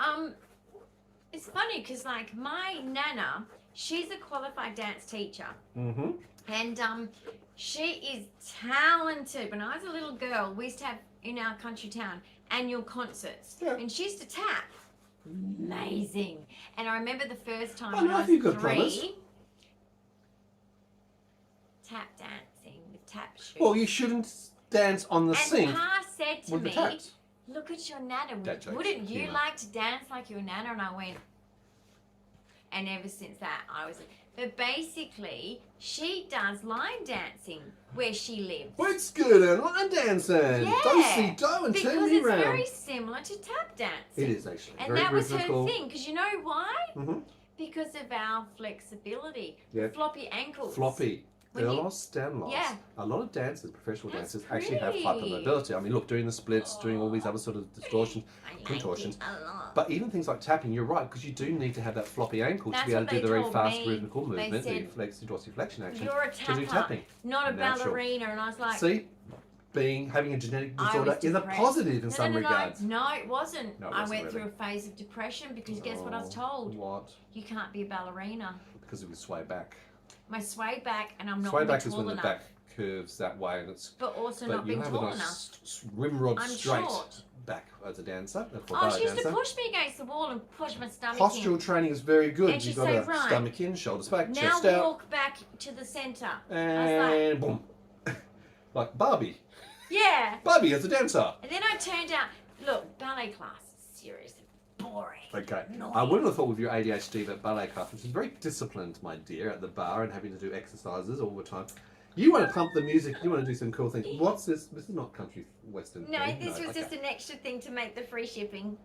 Speaker 2: it's funny because like my nana, she's a qualified dance teacher,
Speaker 1: Mm-hmm.
Speaker 2: And she is talented. When I was a little girl, we used to have in our country town annual concerts, and she used to tap. Amazing. And I remember the first time when I was 3, tap dancing with tap shoes.
Speaker 1: Well, you shouldn't dance on the sink.
Speaker 2: And Pa said to me, look at your nana. Wouldn't you like to dance like your nana? And I went, and ever since that, I was... But basically, she does line dancing where she lives.
Speaker 1: What's good at line dancing?
Speaker 2: Yeah.
Speaker 1: Do and turn me around.
Speaker 2: Because it's very similar to tap dancing.
Speaker 1: It is actually.
Speaker 2: And
Speaker 1: very
Speaker 2: that was
Speaker 1: rhythmical.
Speaker 2: her thing. Because you know why?
Speaker 1: Mm-hmm.
Speaker 2: Because of our flexibility.
Speaker 1: Yep.
Speaker 2: Floppy ankles.
Speaker 1: Floppy. Stand loss.
Speaker 2: Yeah.
Speaker 1: A lot of dancers, professional
Speaker 2: That's
Speaker 1: dancers, actually have hypermobility. I mean, look, doing the splits, doing all these other sort of distortions, contortions. But even things like tapping, you're right, because you do need to have that floppy ankle to be able to do the very fast rhythmical movement, the dorsiflexion action.
Speaker 2: You're a
Speaker 1: to do
Speaker 2: tapper,
Speaker 1: tapping.
Speaker 2: not a ballerina. And I was like...
Speaker 1: See? Having a genetic disorder is a positive in some regards.
Speaker 2: No, it wasn't.
Speaker 1: No, it
Speaker 2: I
Speaker 1: wasn't
Speaker 2: went
Speaker 1: really.
Speaker 2: through a phase of depression because guess what I was told?
Speaker 1: What?
Speaker 2: You can't be a ballerina.
Speaker 1: Because it was sway back.
Speaker 2: My sway back, and I'm not
Speaker 1: sway back
Speaker 2: tall
Speaker 1: is when
Speaker 2: enough.
Speaker 1: the back curves that way, and it's.
Speaker 2: But also not being tall enough.
Speaker 1: Rimrod
Speaker 2: I'm
Speaker 1: straight
Speaker 2: short.
Speaker 1: back as a dancer.
Speaker 2: She used to push me against the wall and push my stomach
Speaker 1: Postural training is very good.
Speaker 2: And
Speaker 1: You've
Speaker 2: she'd
Speaker 1: got
Speaker 2: say,
Speaker 1: to
Speaker 2: right,
Speaker 1: stomach in, shoulders back,
Speaker 2: now
Speaker 1: chest out.
Speaker 2: walk back to the centre.
Speaker 1: And boom. Like Barbie.
Speaker 2: Yeah.
Speaker 1: Barbie as a dancer.
Speaker 2: And then I turned out, look, ballet class is seriously boring.
Speaker 1: Okay. I wouldn't have thought with your ADHD that ballet class, which is very disciplined, my dear, at the bar and having to do exercises all the time. You want to pump the music, you want to do some cool things. What's this? This is not country western.
Speaker 2: No,
Speaker 1: thing.
Speaker 2: this was just an extra thing to make the free shipping.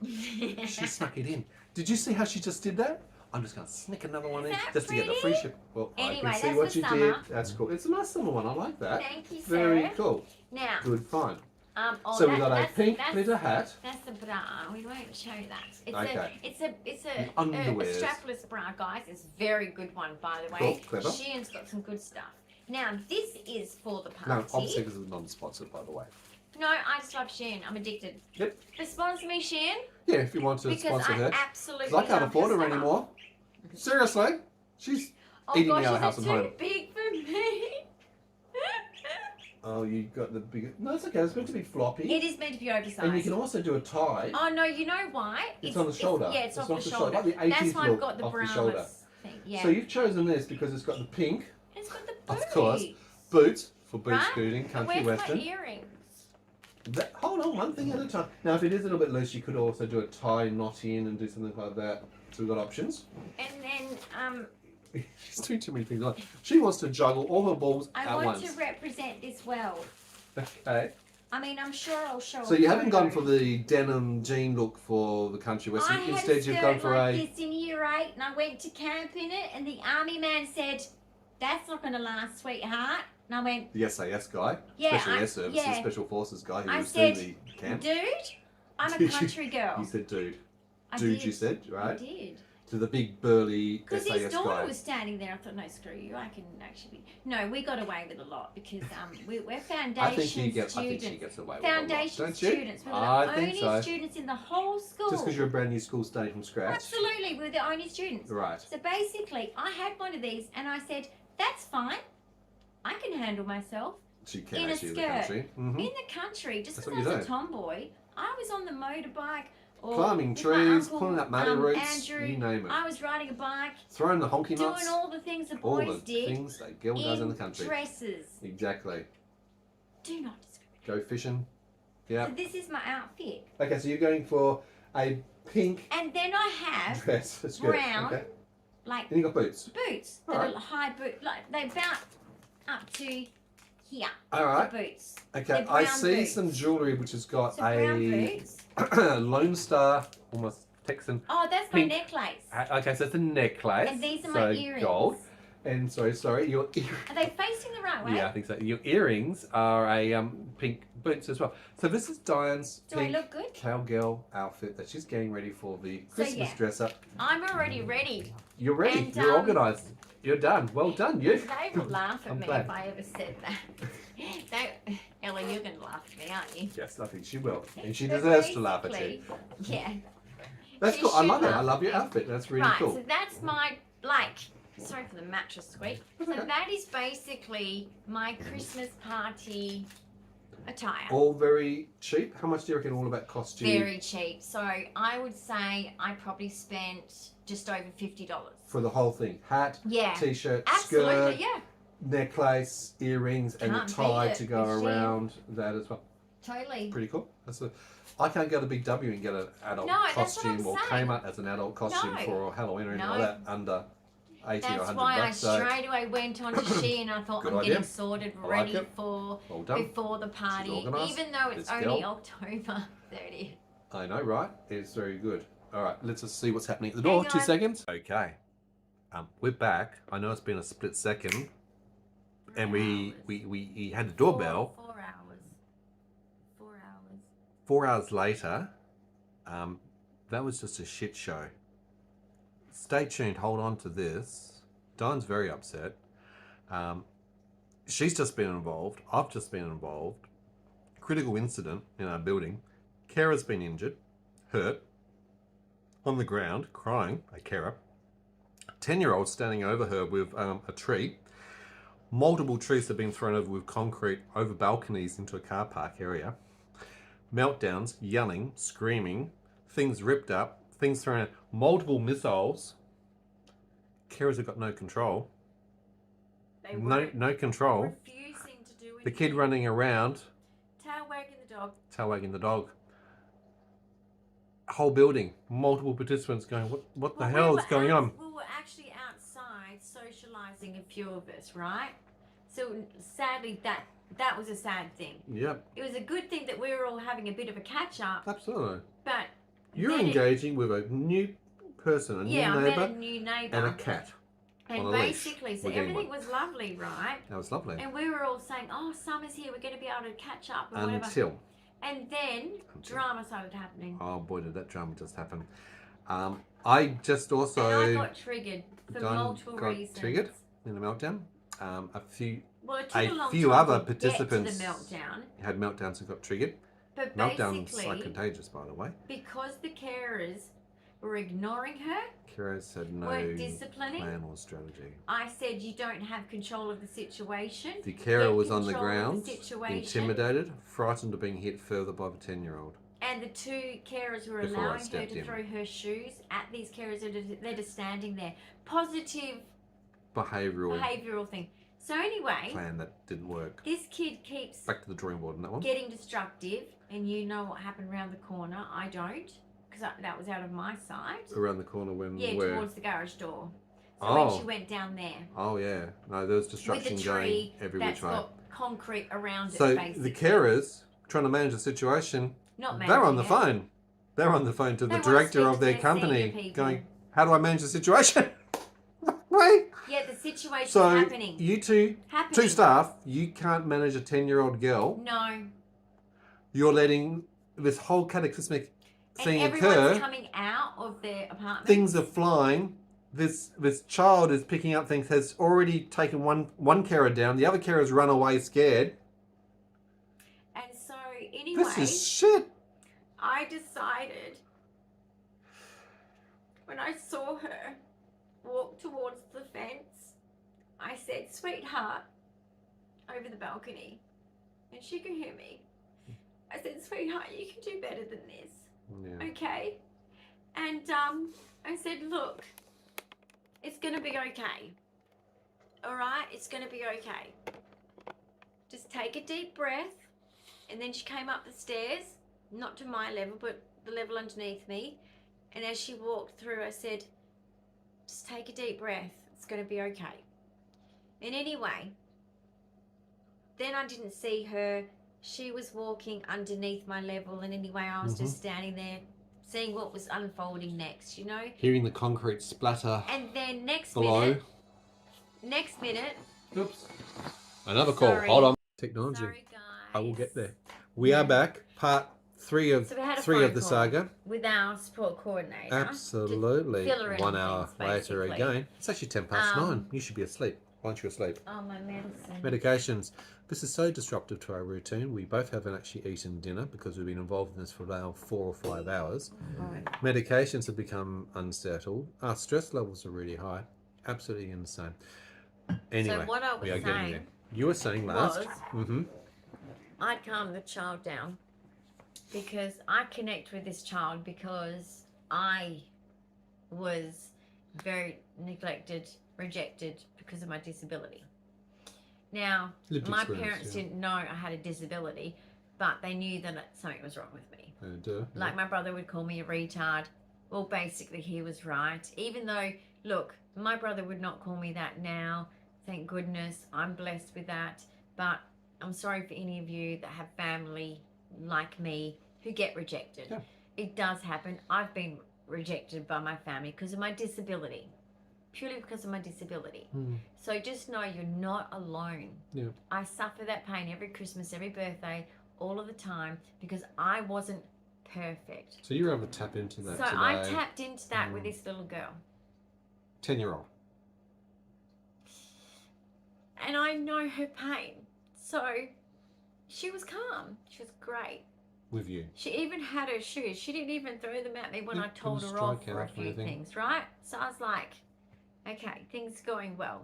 Speaker 1: She snuck it in. Did you see how she just did that? I'm just going to snick another one in
Speaker 2: that
Speaker 1: just to get the free ship. Well,
Speaker 2: Anyway,
Speaker 1: I can see
Speaker 2: that's
Speaker 1: what
Speaker 2: the
Speaker 1: you
Speaker 2: summer.
Speaker 1: did. That's cool. It's a nice summer one. I like that.
Speaker 2: Thank you, sir.
Speaker 1: Very cool.
Speaker 2: Now,
Speaker 1: Good fun.
Speaker 2: oh,
Speaker 1: So we got a pink glitter hat.
Speaker 2: That's the bra. We won't show that. It's
Speaker 1: Okay.
Speaker 2: It's a
Speaker 1: Underwears.
Speaker 2: strapless bra, guys. It's a very good one, by the way.
Speaker 1: Cool, clever.
Speaker 2: Shein's got some good stuff. Now, this is for the
Speaker 1: No,
Speaker 2: party.
Speaker 1: obviously this is non-sponsored, by the way.
Speaker 2: No, I just love Shein. I'm addicted.
Speaker 1: Yep.
Speaker 2: But sponsor me, Shein.
Speaker 1: Yeah, if you want to
Speaker 2: Because
Speaker 1: sponsor her.
Speaker 2: I absolutely
Speaker 1: Because I can't
Speaker 2: love
Speaker 1: afford
Speaker 2: her
Speaker 1: her
Speaker 2: stuff.
Speaker 1: anymore. Seriously. She's eating me out of house
Speaker 2: is
Speaker 1: and
Speaker 2: it
Speaker 1: home.
Speaker 2: too big for me?
Speaker 1: Oh, you got the bigger... No, it's okay. It's meant to be floppy.
Speaker 2: It is meant to be oversized.
Speaker 1: And you can also do a tie.
Speaker 2: Oh, no, you know why?
Speaker 1: It's on the shoulder.
Speaker 2: Yeah, it's off the
Speaker 1: off the
Speaker 2: shoulder.
Speaker 1: shoulder. Like the 80s
Speaker 2: That's why I've
Speaker 1: look
Speaker 2: got the
Speaker 1: off the shoulder.
Speaker 2: braless thing. Yeah.
Speaker 1: So you've chosen this because it's got the pink,
Speaker 2: It's got the boots.
Speaker 1: of course, boots for boot
Speaker 2: Right?
Speaker 1: scooting, country
Speaker 2: Where's
Speaker 1: western.
Speaker 2: my earrings?
Speaker 1: Hold on, one thing at a time. Now, if it is a little bit loose, you could also do a tie, knot in, and do something like that. So we've got options.
Speaker 2: And then
Speaker 1: She's doing too many things. She wants to juggle all her balls
Speaker 2: I
Speaker 1: at
Speaker 2: want
Speaker 1: once.
Speaker 2: to represent this well.
Speaker 1: Okay.
Speaker 2: I mean, I'm sure I'll show.
Speaker 1: So you haven't gone for the denim jean look for the country western.
Speaker 2: I
Speaker 1: Instead,
Speaker 2: had a
Speaker 1: you've gone for
Speaker 2: like
Speaker 1: a.
Speaker 2: this in year 8, and I went to camp in it, and the army man said, "That's not going to last, sweetheart." And I went,
Speaker 1: The SAS guy,
Speaker 2: Yeah,
Speaker 1: Special Air Services,
Speaker 2: yeah.
Speaker 1: Special Forces guy who
Speaker 2: I
Speaker 1: was
Speaker 2: said,
Speaker 1: doing the camp.
Speaker 2: "Dude, I'm
Speaker 1: Did
Speaker 2: a
Speaker 1: you-
Speaker 2: country girl."
Speaker 1: You said, dude.
Speaker 2: I
Speaker 1: Dude,
Speaker 2: did.
Speaker 1: you said,
Speaker 2: I
Speaker 1: right?
Speaker 2: did.
Speaker 1: To the big burly
Speaker 2: Because
Speaker 1: SAS
Speaker 2: his daughter
Speaker 1: guy.
Speaker 2: was standing there. I thought, no, screw you. I can actually. No, we got away with a lot because we're foundation
Speaker 1: I think she gets
Speaker 2: students.
Speaker 1: away with a lot,
Speaker 2: Foundation
Speaker 1: don't you?
Speaker 2: students. We're
Speaker 1: I
Speaker 2: the
Speaker 1: think
Speaker 2: only
Speaker 1: so.
Speaker 2: students in the whole school.
Speaker 1: Just because you're a brand new school starting from scratch.
Speaker 2: Absolutely, we're the only students.
Speaker 1: Right.
Speaker 2: So basically, I had one of these, and I said, "That's fine. I can handle myself."
Speaker 1: She can
Speaker 2: In a
Speaker 1: actually in the
Speaker 2: skirt.
Speaker 1: country. Mm-hmm.
Speaker 2: In the country, just
Speaker 1: That's
Speaker 2: because
Speaker 1: what
Speaker 2: I
Speaker 1: you
Speaker 2: was a
Speaker 1: do.
Speaker 2: tomboy, I was on the motorbike. Or
Speaker 1: Climbing
Speaker 2: with my
Speaker 1: trees,
Speaker 2: uncle,
Speaker 1: pulling up muddy roots,
Speaker 2: Andrew,
Speaker 1: you name it.
Speaker 2: I was riding a bike,
Speaker 1: Throwing the honky nuts.
Speaker 2: doing all the things the
Speaker 1: all
Speaker 2: boys
Speaker 1: the
Speaker 2: did
Speaker 1: things that girl does in the country.
Speaker 2: dresses.
Speaker 1: Exactly.
Speaker 2: Do not discriminate.
Speaker 1: Go fishing. Yeah.
Speaker 2: So this is my outfit.
Speaker 1: Okay, so you're going for a pink
Speaker 2: And then I have
Speaker 1: dress. Skirt.
Speaker 2: brown,
Speaker 1: Okay.
Speaker 2: like
Speaker 1: And you got boots.
Speaker 2: boots.
Speaker 1: All
Speaker 2: That
Speaker 1: right.
Speaker 2: are high boot, like they about up to here.
Speaker 1: All right.
Speaker 2: The boots.
Speaker 1: Okay,
Speaker 2: They're
Speaker 1: I
Speaker 2: brown
Speaker 1: see
Speaker 2: boots.
Speaker 1: some jewellery which has got
Speaker 2: So brown
Speaker 1: a
Speaker 2: boots.
Speaker 1: Lone Star, almost Texan.
Speaker 2: Oh, that's
Speaker 1: pink.
Speaker 2: my necklace.
Speaker 1: Okay, so it's a necklace.
Speaker 2: And these are
Speaker 1: so
Speaker 2: my earrings.
Speaker 1: gold. And sorry, your earrings.
Speaker 2: Are they facing the right way?
Speaker 1: Yeah, I think so. Your earrings are a pink boots as well. So this is Dyan's
Speaker 2: Do I
Speaker 1: pink
Speaker 2: look good?
Speaker 1: cowgirl outfit that she's getting ready for the
Speaker 2: So,
Speaker 1: Christmas
Speaker 2: yeah.
Speaker 1: dress up.
Speaker 2: I'm already ready.
Speaker 1: You're ready.
Speaker 2: And,
Speaker 1: You're
Speaker 2: um,
Speaker 1: organised. You're done. Well done, you.
Speaker 2: They will laugh at
Speaker 1: I'm
Speaker 2: me
Speaker 1: glad.
Speaker 2: if I ever said that. Ellie, you're going to laugh at me, aren't you?
Speaker 1: Yes, I think she will. And she
Speaker 2: But
Speaker 1: deserves to laugh at you.
Speaker 2: basically, Yeah.
Speaker 1: That's
Speaker 2: she
Speaker 1: cool. I
Speaker 2: should
Speaker 1: love it. I
Speaker 2: laugh
Speaker 1: love your
Speaker 2: at me.
Speaker 1: outfit. That's really
Speaker 2: Right,
Speaker 1: cool.
Speaker 2: so that's my, like, Sorry for the mattress squeak. So that is basically my Christmas party attire.
Speaker 1: All very cheap. How much do you reckon all of that cost you?
Speaker 2: Very cheap. So I would say I probably spent just over $50.
Speaker 1: For the whole thing? Hat,
Speaker 2: Yeah.
Speaker 1: t-shirt,
Speaker 2: Absolutely,
Speaker 1: skirt,
Speaker 2: yeah.
Speaker 1: necklace, earrings, and
Speaker 2: Can't
Speaker 1: a tie
Speaker 2: beat it
Speaker 1: to go
Speaker 2: with Shein.
Speaker 1: around that as well.
Speaker 2: Totally.
Speaker 1: Pretty cool. I can't go to Big W and get an adult
Speaker 2: No, that's what I'm
Speaker 1: costume or
Speaker 2: saying.
Speaker 1: Kmart as an adult costume
Speaker 2: No.
Speaker 1: for Halloween or anything
Speaker 2: No.
Speaker 1: like that under 80 or
Speaker 2: That's
Speaker 1: 100
Speaker 2: why
Speaker 1: bucks.
Speaker 2: I straight away went on to Shein and I thought
Speaker 1: Good
Speaker 2: I'm
Speaker 1: idea.
Speaker 2: getting sorted,
Speaker 1: I like
Speaker 2: ready
Speaker 1: it.
Speaker 2: for
Speaker 1: Well done.
Speaker 2: before the party.
Speaker 1: organised.
Speaker 2: Even though it's
Speaker 1: This
Speaker 2: only
Speaker 1: girl.
Speaker 2: October 30th.
Speaker 1: I know, right? It's very good. All right, let's just see what's happening at the door.
Speaker 2: Hang
Speaker 1: 2
Speaker 2: on.
Speaker 1: seconds. Okay. We're back. I know it's been a split second. And we had the doorbell.
Speaker 2: 4 hours. 4 hours.
Speaker 1: 4 hours later, that was just a shit show. Stay tuned. Hold on to this. Dyan's very upset. She's just been involved. I've just been involved. Critical incident in our building. Kara's been injured, hurt, on the ground, crying, a Kara. 10-year-old standing over her with a tree. Multiple trees have been thrown over with concrete over balconies into a car park area. Meltdowns, yelling, screaming, things ripped up, things thrown out, multiple missiles. Carers have got no control.
Speaker 2: They were
Speaker 1: No control.
Speaker 2: refusing to do it.
Speaker 1: The kid running around,
Speaker 2: Tail wagging the dog.
Speaker 1: tail wagging the dog. Whole building, multiple participants going, what the hell is going on?
Speaker 2: We were actually outside socialising, a few of us, right? So sadly, that was a sad thing.
Speaker 1: Yep,
Speaker 2: It was a good thing that we were all having a bit of a catch up,
Speaker 1: absolutely.
Speaker 2: but
Speaker 1: You're
Speaker 2: then
Speaker 1: engaging with a new person, a new
Speaker 2: I met
Speaker 1: neighbour,
Speaker 2: a new neighbour
Speaker 1: and a cat.
Speaker 2: and
Speaker 1: on a leash.
Speaker 2: basically, so
Speaker 1: We're getting
Speaker 2: everything
Speaker 1: one.
Speaker 2: was lovely, right?
Speaker 1: That was lovely.
Speaker 2: And we were all saying, "Oh, summer's here. We're going to be able to catch up or whatever."
Speaker 1: Until,
Speaker 2: And then drama started happening,
Speaker 1: oh boy, did that drama just happen. I just also
Speaker 2: and I got triggered for
Speaker 1: Done-
Speaker 2: multiple
Speaker 1: got
Speaker 2: reasons.
Speaker 1: triggered in a meltdown. A few
Speaker 2: Well, it took a long
Speaker 1: few
Speaker 2: time
Speaker 1: other
Speaker 2: to
Speaker 1: participants
Speaker 2: get to the meltdown,
Speaker 1: had meltdowns and got triggered.
Speaker 2: but
Speaker 1: Meltdowns
Speaker 2: basically,
Speaker 1: are contagious, by the way.
Speaker 2: because the carers were ignoring her,
Speaker 1: Kira's had no
Speaker 2: weren't disciplining,
Speaker 1: plan or strategy.
Speaker 2: I said, "You don't have control of the situation."
Speaker 1: The carer
Speaker 2: Get
Speaker 1: was on the
Speaker 2: control of
Speaker 1: ground,
Speaker 2: the situation.
Speaker 1: intimidated, frightened of being hit further by the 10-year-old.
Speaker 2: And the two carers were
Speaker 1: Before I
Speaker 2: allowing her
Speaker 1: stepped
Speaker 2: to
Speaker 1: in.
Speaker 2: throw her shoes at these carers. They're just standing there. Positive behavioural thing. So anyway,
Speaker 1: plan that didn't work.
Speaker 2: this kid keeps
Speaker 1: Back to the drawing board on that one.
Speaker 2: getting destructive, and you know what happened around the corner. I don't, because that was out of my sight.
Speaker 1: Around the corner when
Speaker 2: Yeah,
Speaker 1: where?
Speaker 2: towards the garage door. So
Speaker 1: Oh.
Speaker 2: when she went down there
Speaker 1: Oh yeah, no, there was
Speaker 2: with
Speaker 1: destruction
Speaker 2: the
Speaker 1: going
Speaker 2: tree
Speaker 1: every
Speaker 2: that's
Speaker 1: which way.
Speaker 2: got concrete around
Speaker 1: So
Speaker 2: it, basically.
Speaker 1: the carers trying to manage the situation.
Speaker 2: Not
Speaker 1: They're on the
Speaker 2: managing it.
Speaker 1: phone. They're on the phone to
Speaker 2: They
Speaker 1: the
Speaker 2: wanna
Speaker 1: director
Speaker 2: speak
Speaker 1: of
Speaker 2: to
Speaker 1: their
Speaker 2: their
Speaker 1: company,
Speaker 2: senior people.
Speaker 1: going, "How do I manage the situation?" Right?
Speaker 2: Yeah, the situation's
Speaker 1: So
Speaker 2: happening.
Speaker 1: you two staff, you can't manage a 10-year-old girl.
Speaker 2: No.
Speaker 1: You're letting this whole cataclysmic thing
Speaker 2: And everyone's
Speaker 1: occur.
Speaker 2: coming out of their apartment.
Speaker 1: Things are flying. This child is picking up things. Has already taken one carer down. The other carers run away scared.
Speaker 2: And so, anyway,
Speaker 1: This is shit.
Speaker 2: I decided when I saw her walk towards the fence, I said, "Sweetheart," over the balcony, and she could hear me. I said, "Sweetheart, you can do better than this,
Speaker 1: Yeah.
Speaker 2: okay?" And I said, "Look, it's gonna be okay. All right, it's gonna be okay. Just take a deep breath." And then she came up the stairs, not to my level, but the level underneath me. And as she walked through, I said, "Just take a deep breath. It's going to be okay." And anyway, then I didn't see her. She was walking underneath my level. And anyway, I was just standing there seeing what was unfolding next, you know.
Speaker 1: Hearing the concrete splatter
Speaker 2: And then next
Speaker 1: below.
Speaker 2: minute,
Speaker 1: Oops. Another call.
Speaker 2: Sorry.
Speaker 1: Hold on. Technology.
Speaker 2: sorry guys.
Speaker 1: I will get there. We are back. Part 3 of
Speaker 2: So we had a
Speaker 1: three
Speaker 2: phone
Speaker 1: of the
Speaker 2: call
Speaker 1: saga.
Speaker 2: with our support coordinator.
Speaker 1: Absolutely.
Speaker 2: fill her in
Speaker 1: 1
Speaker 2: on
Speaker 1: hour
Speaker 2: things,
Speaker 1: later
Speaker 2: basically.
Speaker 1: again. It's actually 10 past 9. You should be asleep. Why aren't you asleep?
Speaker 2: Oh, my medicine.
Speaker 1: Medications. This is so disruptive to our routine. We both haven't actually eaten dinner because we've been involved in this for now 4 or 5 hours.
Speaker 2: Right.
Speaker 1: Medications have become unsettled. Our stress levels are really high. Absolutely insane. Anyway,
Speaker 2: So what I was
Speaker 1: we are getting
Speaker 2: saying
Speaker 1: there. You were saying last.
Speaker 2: was, I'd calm the child down because I connect with this child because I was very neglected, rejected because of my disability. Now,
Speaker 1: Lived
Speaker 2: my
Speaker 1: experience,
Speaker 2: parents
Speaker 1: yeah.
Speaker 2: didn't know I had a disability, but they knew that something was wrong with me.
Speaker 1: Yeah.
Speaker 2: Like my brother would call me a retard. Well, basically he was right. Even though, look, my brother would not call me that now. Thank goodness. I'm blessed with that. But I'm sorry for any of you that have family like me who get rejected.
Speaker 1: Yeah.
Speaker 2: It does happen. I've been rejected by my family because of my disability. Purely because of my disability. So just know you're not alone.
Speaker 1: Yeah.
Speaker 2: I suffer that pain every Christmas, every birthday, all of the time because I wasn't perfect.
Speaker 1: So you were able to tap into that
Speaker 2: So
Speaker 1: today.
Speaker 2: I tapped into that with this little girl.
Speaker 1: 10-year-old.
Speaker 2: And I know her pain. So she was calm. She was great.
Speaker 1: With you.
Speaker 2: She even had her shoes. She didn't even throw them at me when I told her
Speaker 1: strike
Speaker 2: off for a
Speaker 1: out or
Speaker 2: few
Speaker 1: anything.
Speaker 2: things, right? So I was like, okay, things going well.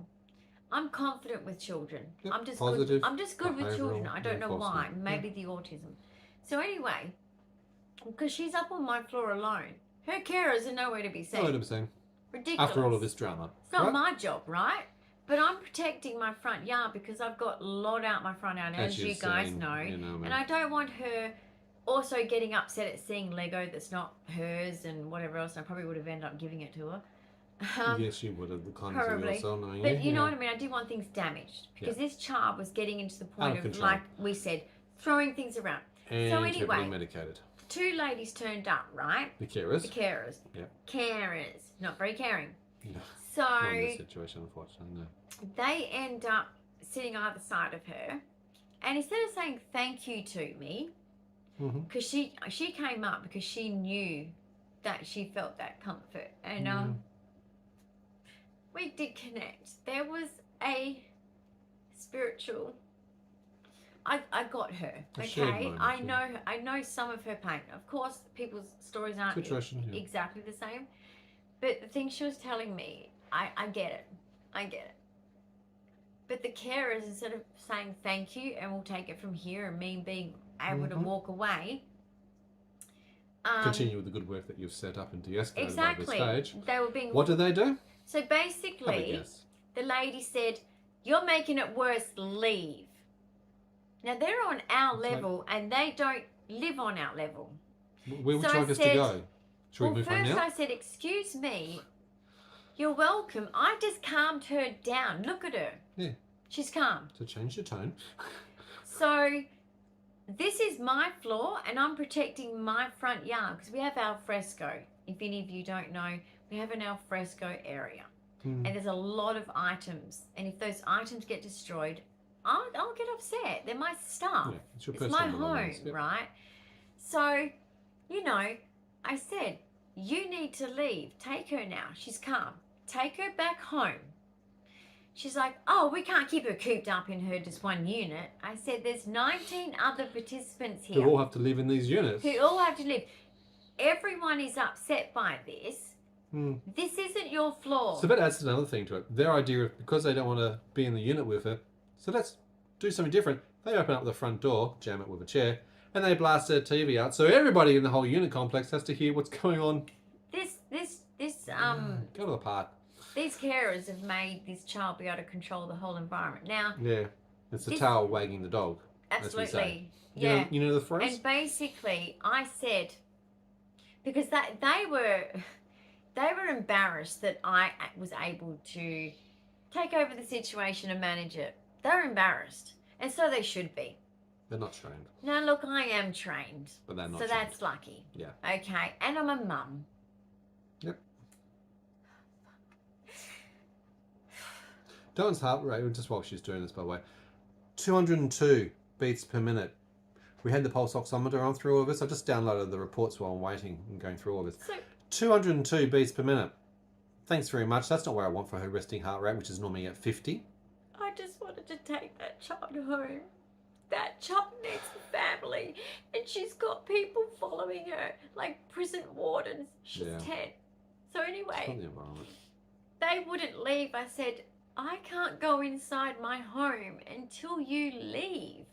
Speaker 2: I'm confident with children.
Speaker 1: Yep,
Speaker 2: I'm just
Speaker 1: positive,
Speaker 2: good. I'm just good with children. I don't know why.
Speaker 1: reinforcement.
Speaker 2: Maybe the autism. So anyway, because she's up on my floor alone, her carers are nowhere to be seen.
Speaker 1: No, what I'm saying.
Speaker 2: Ridiculous.
Speaker 1: After all of this drama.
Speaker 2: It's not
Speaker 1: right?
Speaker 2: my job, right? But I'm protecting my front yard because I've got a lot out my front yard, as you
Speaker 1: you've
Speaker 2: guys
Speaker 1: seen,
Speaker 2: know.
Speaker 1: you know,
Speaker 2: And I don't want her also getting upset at seeing Lego that's not hers and whatever else. I probably would have ended up giving it to her.
Speaker 1: Yes, you would have. The kindness of
Speaker 2: Probably.
Speaker 1: your soul knowing
Speaker 2: But you know what I mean? I didn't want things damaged because this child was getting into the point of,
Speaker 1: control.
Speaker 2: like we said, throwing things around.
Speaker 1: And
Speaker 2: so anyway,
Speaker 1: heavily medicated.
Speaker 2: 2 ladies turned up, right?
Speaker 1: The carers.
Speaker 2: The carers.
Speaker 1: Yeah.
Speaker 2: Carers. Not very caring.
Speaker 1: No,
Speaker 2: So
Speaker 1: not in this situation, unfortunately, no.
Speaker 2: they end up sitting either side of her. And instead of saying thank you to me, because she came up because she knew that she felt that comfort. And we did connect. There was a spiritual... I got her, okay? I know some of her pain. Of course, people's stories aren't exactly the same. But the thing she was telling me, I get it. I get it. But the carers, instead of saying thank you and we'll take it from here and me being able to walk away...
Speaker 1: continue with the good work that you've set up and de-escalated
Speaker 2: exactly.
Speaker 1: by this stage.
Speaker 2: They were being...
Speaker 1: What do they do?
Speaker 2: So basically, the lady said, you're making it worse, leave. Now, they're on our level and they don't live on our level.
Speaker 1: Where would you like us to go? Should we move on now?
Speaker 2: First I said, excuse me, you're welcome. I just calmed her down. Look at her. Yeah. She's calm.
Speaker 1: So change your tone.
Speaker 2: So this is my floor and I'm protecting my front yard because we have al fresco. If any of you don't know, we have an al fresco area. And there's a lot of items. And if those items get destroyed, I'll get upset. They're my stuff.
Speaker 1: Yeah,
Speaker 2: it's my home, right? So, you know, I said, you need to leave. Take her now. She's calm. Take her back home. She's like, oh, we can't keep her cooped up in her just one unit. I said, there's 19 other participants here.
Speaker 1: Who all have to live in these units.
Speaker 2: Who all have to live. Everyone is upset by this. This isn't your floor.
Speaker 1: So that adds another thing to it. Their idea of, because they don't want to be in the unit with her, so let's do something different. They open up the front door, jam it with a chair, and they blast their TV out. So everybody in the whole unit complex has to hear what's going on. Go to the park.
Speaker 2: These carers have made this child be able to control the whole environment. Now,
Speaker 1: yeah, it's the tail wagging the dog.
Speaker 2: Absolutely,
Speaker 1: yeah. You know the phrase.
Speaker 2: And basically, I said, because they were embarrassed that I was able to take over the situation and manage it. They're embarrassed, and so they should be.
Speaker 1: They're not trained.
Speaker 2: Now, look, I am trained.
Speaker 1: But they're not
Speaker 2: so
Speaker 1: trained.
Speaker 2: That's lucky.
Speaker 1: Yeah.
Speaker 2: Okay, and I'm a mum.
Speaker 1: Yep. Dyan's heart rate, just while she's doing this, by the way, 202 beats per minute. We had the pulse oximeter on through all of this. I just downloaded the reports while I'm waiting and going through all this. So, 202 beats per minute. Thanks very much. That's not where I want for her resting heart rate, which is normally at 50.
Speaker 2: I just wanted to take that child home. That child needs a family. And she's got people following her, like prison wardens. She's 10. So anyway.
Speaker 1: It's not the environment.
Speaker 2: they wouldn't leave. I said, I can't go inside my home until you leave.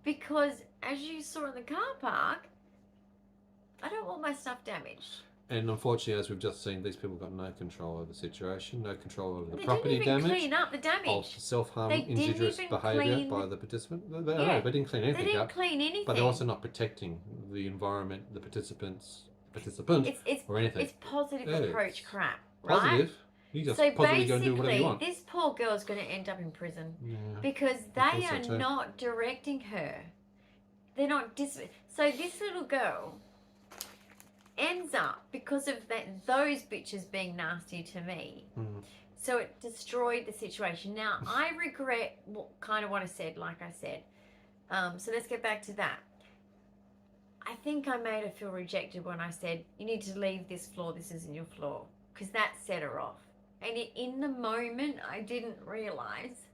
Speaker 2: Because as you saw in the car park, I don't want my stuff damaged.
Speaker 1: And unfortunately, as we've just seen, these people got no control over the situation, no control over the
Speaker 2: They
Speaker 1: property
Speaker 2: didn't even
Speaker 1: damage.
Speaker 2: clean up the damage.
Speaker 1: Of self-harm,
Speaker 2: They didn't
Speaker 1: injurious
Speaker 2: even
Speaker 1: behaviour
Speaker 2: clean-
Speaker 1: by the participant.
Speaker 2: Yeah.
Speaker 1: No, they didn't clean anything
Speaker 2: They didn't
Speaker 1: up.
Speaker 2: clean anything.
Speaker 1: But they're also not protecting the environment, the participant, or anything.
Speaker 2: It's positive
Speaker 1: Yeah,
Speaker 2: approach
Speaker 1: it's
Speaker 2: crap, right?
Speaker 1: Positive. You just
Speaker 2: So
Speaker 1: positively go and do whatever you
Speaker 2: basically,
Speaker 1: want.
Speaker 2: this poor girl's going to end up in prison
Speaker 1: Yeah.
Speaker 2: because
Speaker 1: I
Speaker 2: they
Speaker 1: thought
Speaker 2: are
Speaker 1: so too.
Speaker 2: not directing her. They're not So this little girl ends up, because of those bitches being nasty to me, so it destroyed the situation. Now, I regret what I said, like I said. So let's get back to that. I think I made her feel rejected when I said, you need to leave this floor, this isn't your floor. Because that set her off. And in the moment, I didn't realise.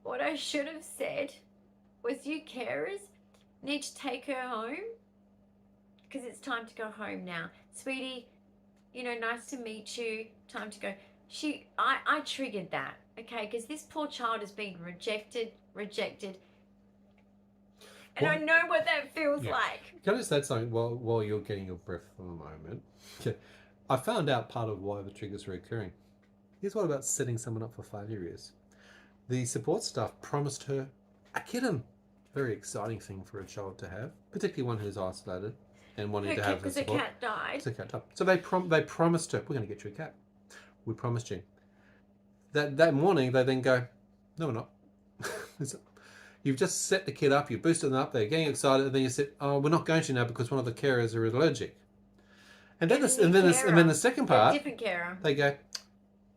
Speaker 2: What I should have said was, you carers need to take her home. Because it's time to go home now. Sweetie, nice to meet you. Time to go. I triggered that, okay? Because this poor child has been rejected. And I know what that feels like.
Speaker 1: Can I just add something while you're getting your breath for a moment? I found out part of why the triggers are occurring. Here's what about setting someone up for failure is. The support staff promised her a kitten. Very exciting thing for a child to have, particularly one who's isolated and wanting to have the support.
Speaker 2: Because the cat died.
Speaker 1: The cat died. So they promised her, we're going to get you a cat. We promised you. That morning they then go, no, we're not. You've just set the kid up, you boosted them up, they're getting excited, and then you said, oh, we're not going to now because one of the carers are allergic. And then the second part,
Speaker 2: different carer.
Speaker 1: They go,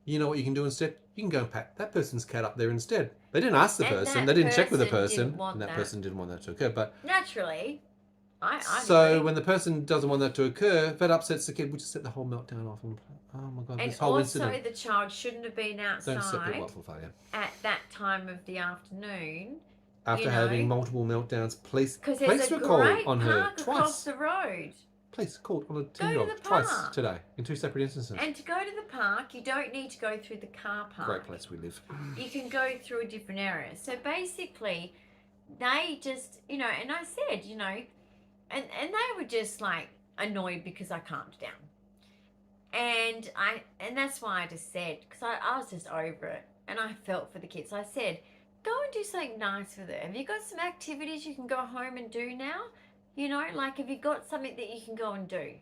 Speaker 1: you know what you can do instead? You can go and pat that person's cat up there instead. They didn't ask the person, they didn't check with the person, and that person didn't want that to occur. But
Speaker 2: naturally, I
Speaker 1: so when the person doesn't want that to occur, that upsets the kid. We just set the whole meltdown off, and oh my god,
Speaker 2: and
Speaker 1: this whole incident.
Speaker 2: And also, the child shouldn't have been outside
Speaker 1: Don't set people up for failure
Speaker 2: at that time of the afternoon.
Speaker 1: After having multiple meltdowns, police were
Speaker 2: called
Speaker 1: on her twice.
Speaker 2: Across the road.
Speaker 1: Police called on a 10-year-old twice today in 2 separate instances.
Speaker 2: And to go to the park, you don't need to go through the car park.
Speaker 1: Great place we live.
Speaker 2: You can go through a different area. So basically, they just, and I said, and they were just like annoyed because I calmed down. And that's why I just said, because I was just over it and I felt for the kids. I said, go and do something nice for them. Have you got some activities you can go home and do now? Have you got something that you can go and do?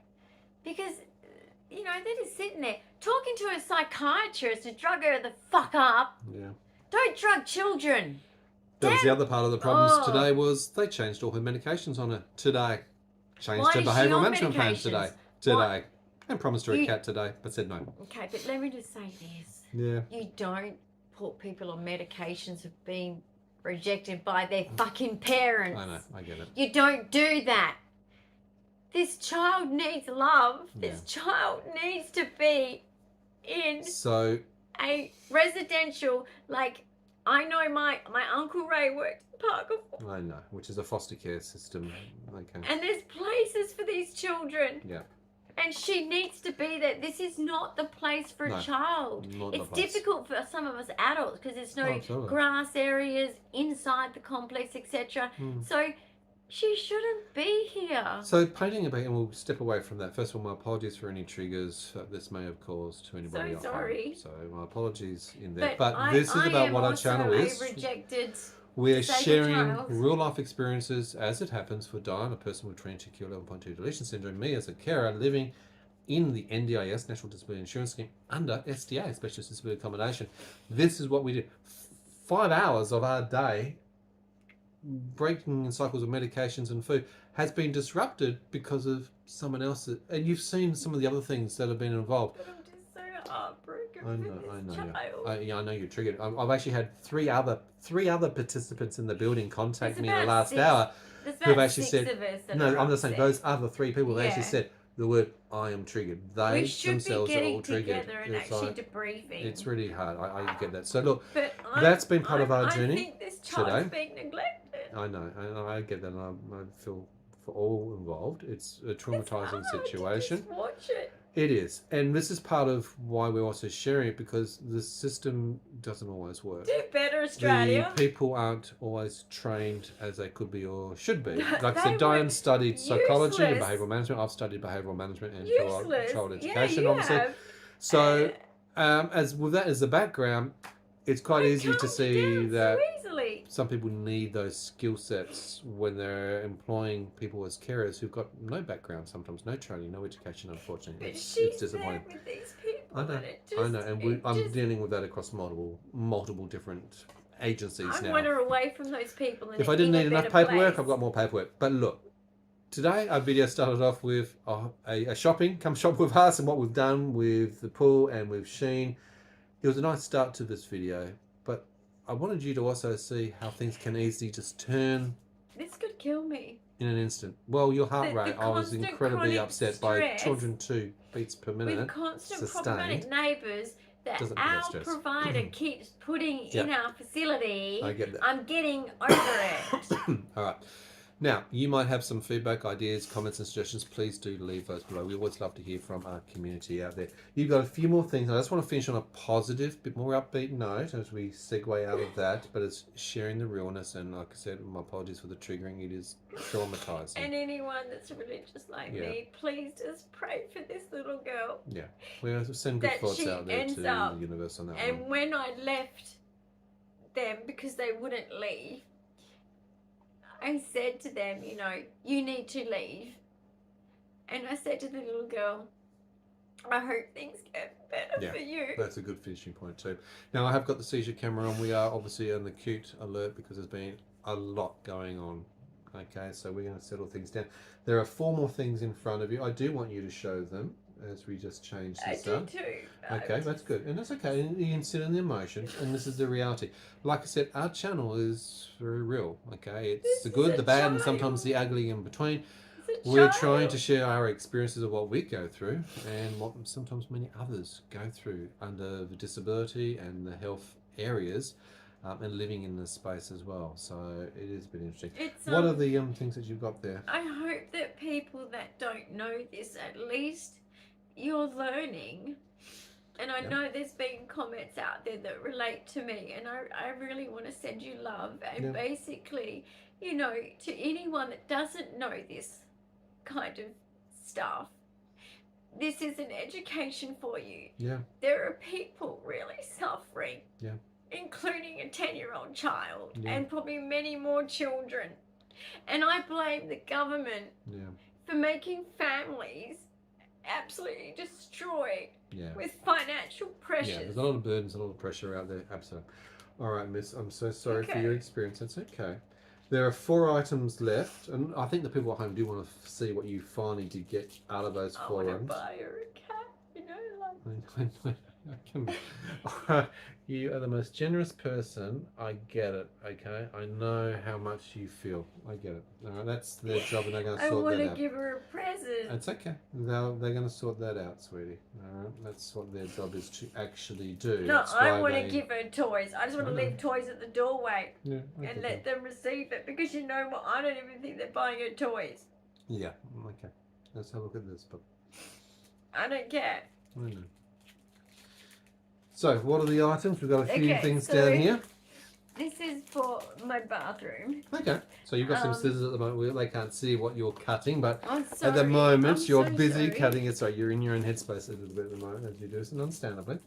Speaker 2: Because, they're just sitting there talking to a psychiatrist to drug her the fuck up.
Speaker 1: Yeah.
Speaker 2: Don't drug children.
Speaker 1: That was the other part of the problems today was they changed all her medications on her today. Changed her behavioural management plan today. And promised her a cat today, but said no.
Speaker 2: Okay, but let me just say this.
Speaker 1: Yeah.
Speaker 2: You don't put people on medications of being rejected by their fucking parents.
Speaker 1: I know, I get it.
Speaker 2: You don't do that. This child needs love.
Speaker 1: Yeah.
Speaker 2: This child needs to be in a residential, I know my Uncle Ray worked in Parker.
Speaker 1: I know, which is a foster care system. Okay.
Speaker 2: And there's places for these children.
Speaker 1: Yeah.
Speaker 2: And she needs to be there. This is not the place for a child. It's difficult for some of us adults because there's no grass areas inside the complex, etc. So she shouldn't be here.
Speaker 1: So painting a bit, and we'll step away from that. First of all, my apologies for any triggers this may have caused to anybody else.
Speaker 2: So sorry.
Speaker 1: So my apologies in there. But this is about what our channel is. We're sharing real life experiences as it happens for Dyan, a person with 22q11.2 deletion syndrome, me as a carer living in the NDIS, National Disability Insurance Scheme, under SDA, Specialist Disability Accommodation. This is what we do. 5 hours of our day, breaking in cycles of medications and food, has been disrupted because of someone else. And you've seen some of the other things that have been involved.
Speaker 2: But I'm just so heartbroken.
Speaker 1: I know you're triggered. I've actually had three other participants in the building contact me in the last hour who've actually said, no, I'm just saying those other 3 people have actually said the word I am triggered. They themselves are all triggered.
Speaker 2: Together and actually debriefing.
Speaker 1: It's really hard. I get that. So look, that's been part of our journey.
Speaker 2: I think this child's being neglected.
Speaker 1: I know. I get that. And I feel for all involved. It's a traumatizing situation.
Speaker 2: Just watch it.
Speaker 1: It is, and this is part of why we're also sharing it, because the system doesn't always work.
Speaker 2: Do better, Australia.
Speaker 1: The people aren't always trained as they could be or should be. Like I
Speaker 2: They
Speaker 1: said, Dyan
Speaker 2: were
Speaker 1: studied psychology and
Speaker 2: useless.
Speaker 1: behavioural management. I've studied behavioural management and
Speaker 2: Useless.
Speaker 1: child
Speaker 2: Yeah,
Speaker 1: education,
Speaker 2: you
Speaker 1: obviously.
Speaker 2: have.
Speaker 1: So, as with that as the background, it's quite easy to see that
Speaker 2: so easily.
Speaker 1: some people need those skill sets when they're employing people as carers who've got no background, sometimes no training, no education. Unfortunately,
Speaker 2: But
Speaker 1: it's
Speaker 2: she's
Speaker 1: disappointing.
Speaker 2: there with these people.
Speaker 1: I know,
Speaker 2: and it just,
Speaker 1: I know, and I'm dealing with that across multiple different agencies
Speaker 2: I
Speaker 1: now.
Speaker 2: want her away from those people. And
Speaker 1: If I didn't
Speaker 2: in
Speaker 1: need
Speaker 2: a
Speaker 1: enough
Speaker 2: better
Speaker 1: paperwork,
Speaker 2: place.
Speaker 1: I've got more paperwork. But look, today our video started off with a shopping, come shop with us, and what we've done with the pool and with Shein. It was a nice start to this video, but I wanted you to also see how things can easily just turn
Speaker 2: This could kill me.
Speaker 1: in an instant. Well, your heart
Speaker 2: The
Speaker 1: rate, I was
Speaker 2: constant
Speaker 1: incredibly
Speaker 2: chronic
Speaker 1: upset by
Speaker 2: stress
Speaker 1: 202 beats per minute.
Speaker 2: With constant
Speaker 1: sustained.
Speaker 2: problematic neighbours that
Speaker 1: Doesn't cause
Speaker 2: our
Speaker 1: stress.
Speaker 2: provider keeps putting in
Speaker 1: Yeah.
Speaker 2: our facility.
Speaker 1: I get that.
Speaker 2: I'm getting over it.
Speaker 1: All right. Now, you might have some feedback, ideas, comments and suggestions. Please do leave those below. We always love to hear from our community out there. You've got a few more things. I just want to finish on a positive, bit more upbeat note as we segue out of that, but it's sharing the realness, and like I said, my apologies for the triggering. It is traumatizing.
Speaker 2: And anyone that's religious like me, please just pray for this little girl.
Speaker 1: Yeah. We'll send good
Speaker 2: That
Speaker 1: thoughts
Speaker 2: she
Speaker 1: out there
Speaker 2: ends
Speaker 1: to
Speaker 2: up-
Speaker 1: the universe on that
Speaker 2: And
Speaker 1: one.
Speaker 2: when I left them because they wouldn't leave, I said to them, you know, you need to leave. And I said to the little girl, I hope things get better for you.
Speaker 1: That's a good finishing point too. Now I have got the seizure camera on. We are obviously on the acute alert because there's been a lot going on. Okay, so we're going to settle things down. There are 4 more things in front of you. I do want you to show them as we just change this up.
Speaker 2: I do too.
Speaker 1: Okay, that's good. And that's okay. You can sit in the emotions, and this is the reality. Like I said, our channel is very real. Okay, it's
Speaker 2: This
Speaker 1: the
Speaker 2: is
Speaker 1: good,
Speaker 2: a
Speaker 1: the bad, and
Speaker 2: child.
Speaker 1: sometimes the ugly in between.
Speaker 2: It's a
Speaker 1: We're
Speaker 2: child.
Speaker 1: trying to share our experiences of what we go through and what sometimes many others go through under the disability and the health areas, and living in this space as well. So it is a bit interesting.
Speaker 2: It's,
Speaker 1: What are the things that you've got there?
Speaker 2: I hope that people that don't know this, at least you're learning. And I know there's been comments out there that relate to me, and I really want to send you love. And basically, you know, to anyone that doesn't know this kind of stuff, this is an education for you.
Speaker 1: Yeah.
Speaker 2: There are people really suffering.
Speaker 1: Yeah.
Speaker 2: Including a 10-year-old child,
Speaker 1: Yeah.
Speaker 2: and probably many more children. And I blame the government for making families absolutely destroyed with financial pressures.
Speaker 1: Yeah, there's a lot of burdens, a lot of pressure out there. Absolutely. All right, miss, I'm so sorry for your experience. That's okay. There are 4 items left, and I think the people at home do want to see what you finally did get out of those 4
Speaker 2: I want
Speaker 1: items.
Speaker 2: to buy her a cat, you know, like...
Speaker 1: Alright, you are the most generous person. I get it, okay? I know how much you feel. I get it. Alright, that's their job, and they're going to
Speaker 2: I
Speaker 1: sort
Speaker 2: want
Speaker 1: that
Speaker 2: to
Speaker 1: out.
Speaker 2: give her a present.
Speaker 1: It's okay. They're going to sort that out, sweetie. Alright, that's what their job is to actually do.
Speaker 2: No,
Speaker 1: That's
Speaker 2: I
Speaker 1: why
Speaker 2: want to
Speaker 1: they-
Speaker 2: give her toys. I just want to leave toys at the doorway
Speaker 1: Yeah, I
Speaker 2: and
Speaker 1: get
Speaker 2: let
Speaker 1: that.
Speaker 2: them receive it, because you know what? I don't even think they're buying her toys.
Speaker 1: Yeah, okay. Let's have a look at this book.
Speaker 2: I don't care.
Speaker 1: I know. So, what are the items? We've got a few
Speaker 2: Okay,
Speaker 1: things
Speaker 2: so-
Speaker 1: down here.
Speaker 2: This is for my bathroom.
Speaker 1: Okay, so you've got some scissors at the moment. They can't see what you're cutting, but
Speaker 2: I'm
Speaker 1: at
Speaker 2: sorry.
Speaker 1: the moment
Speaker 2: I'm
Speaker 1: you're
Speaker 2: so
Speaker 1: busy
Speaker 2: sorry.
Speaker 1: cutting it. So you're in your own headspace a little bit at the moment as you do, and understandably.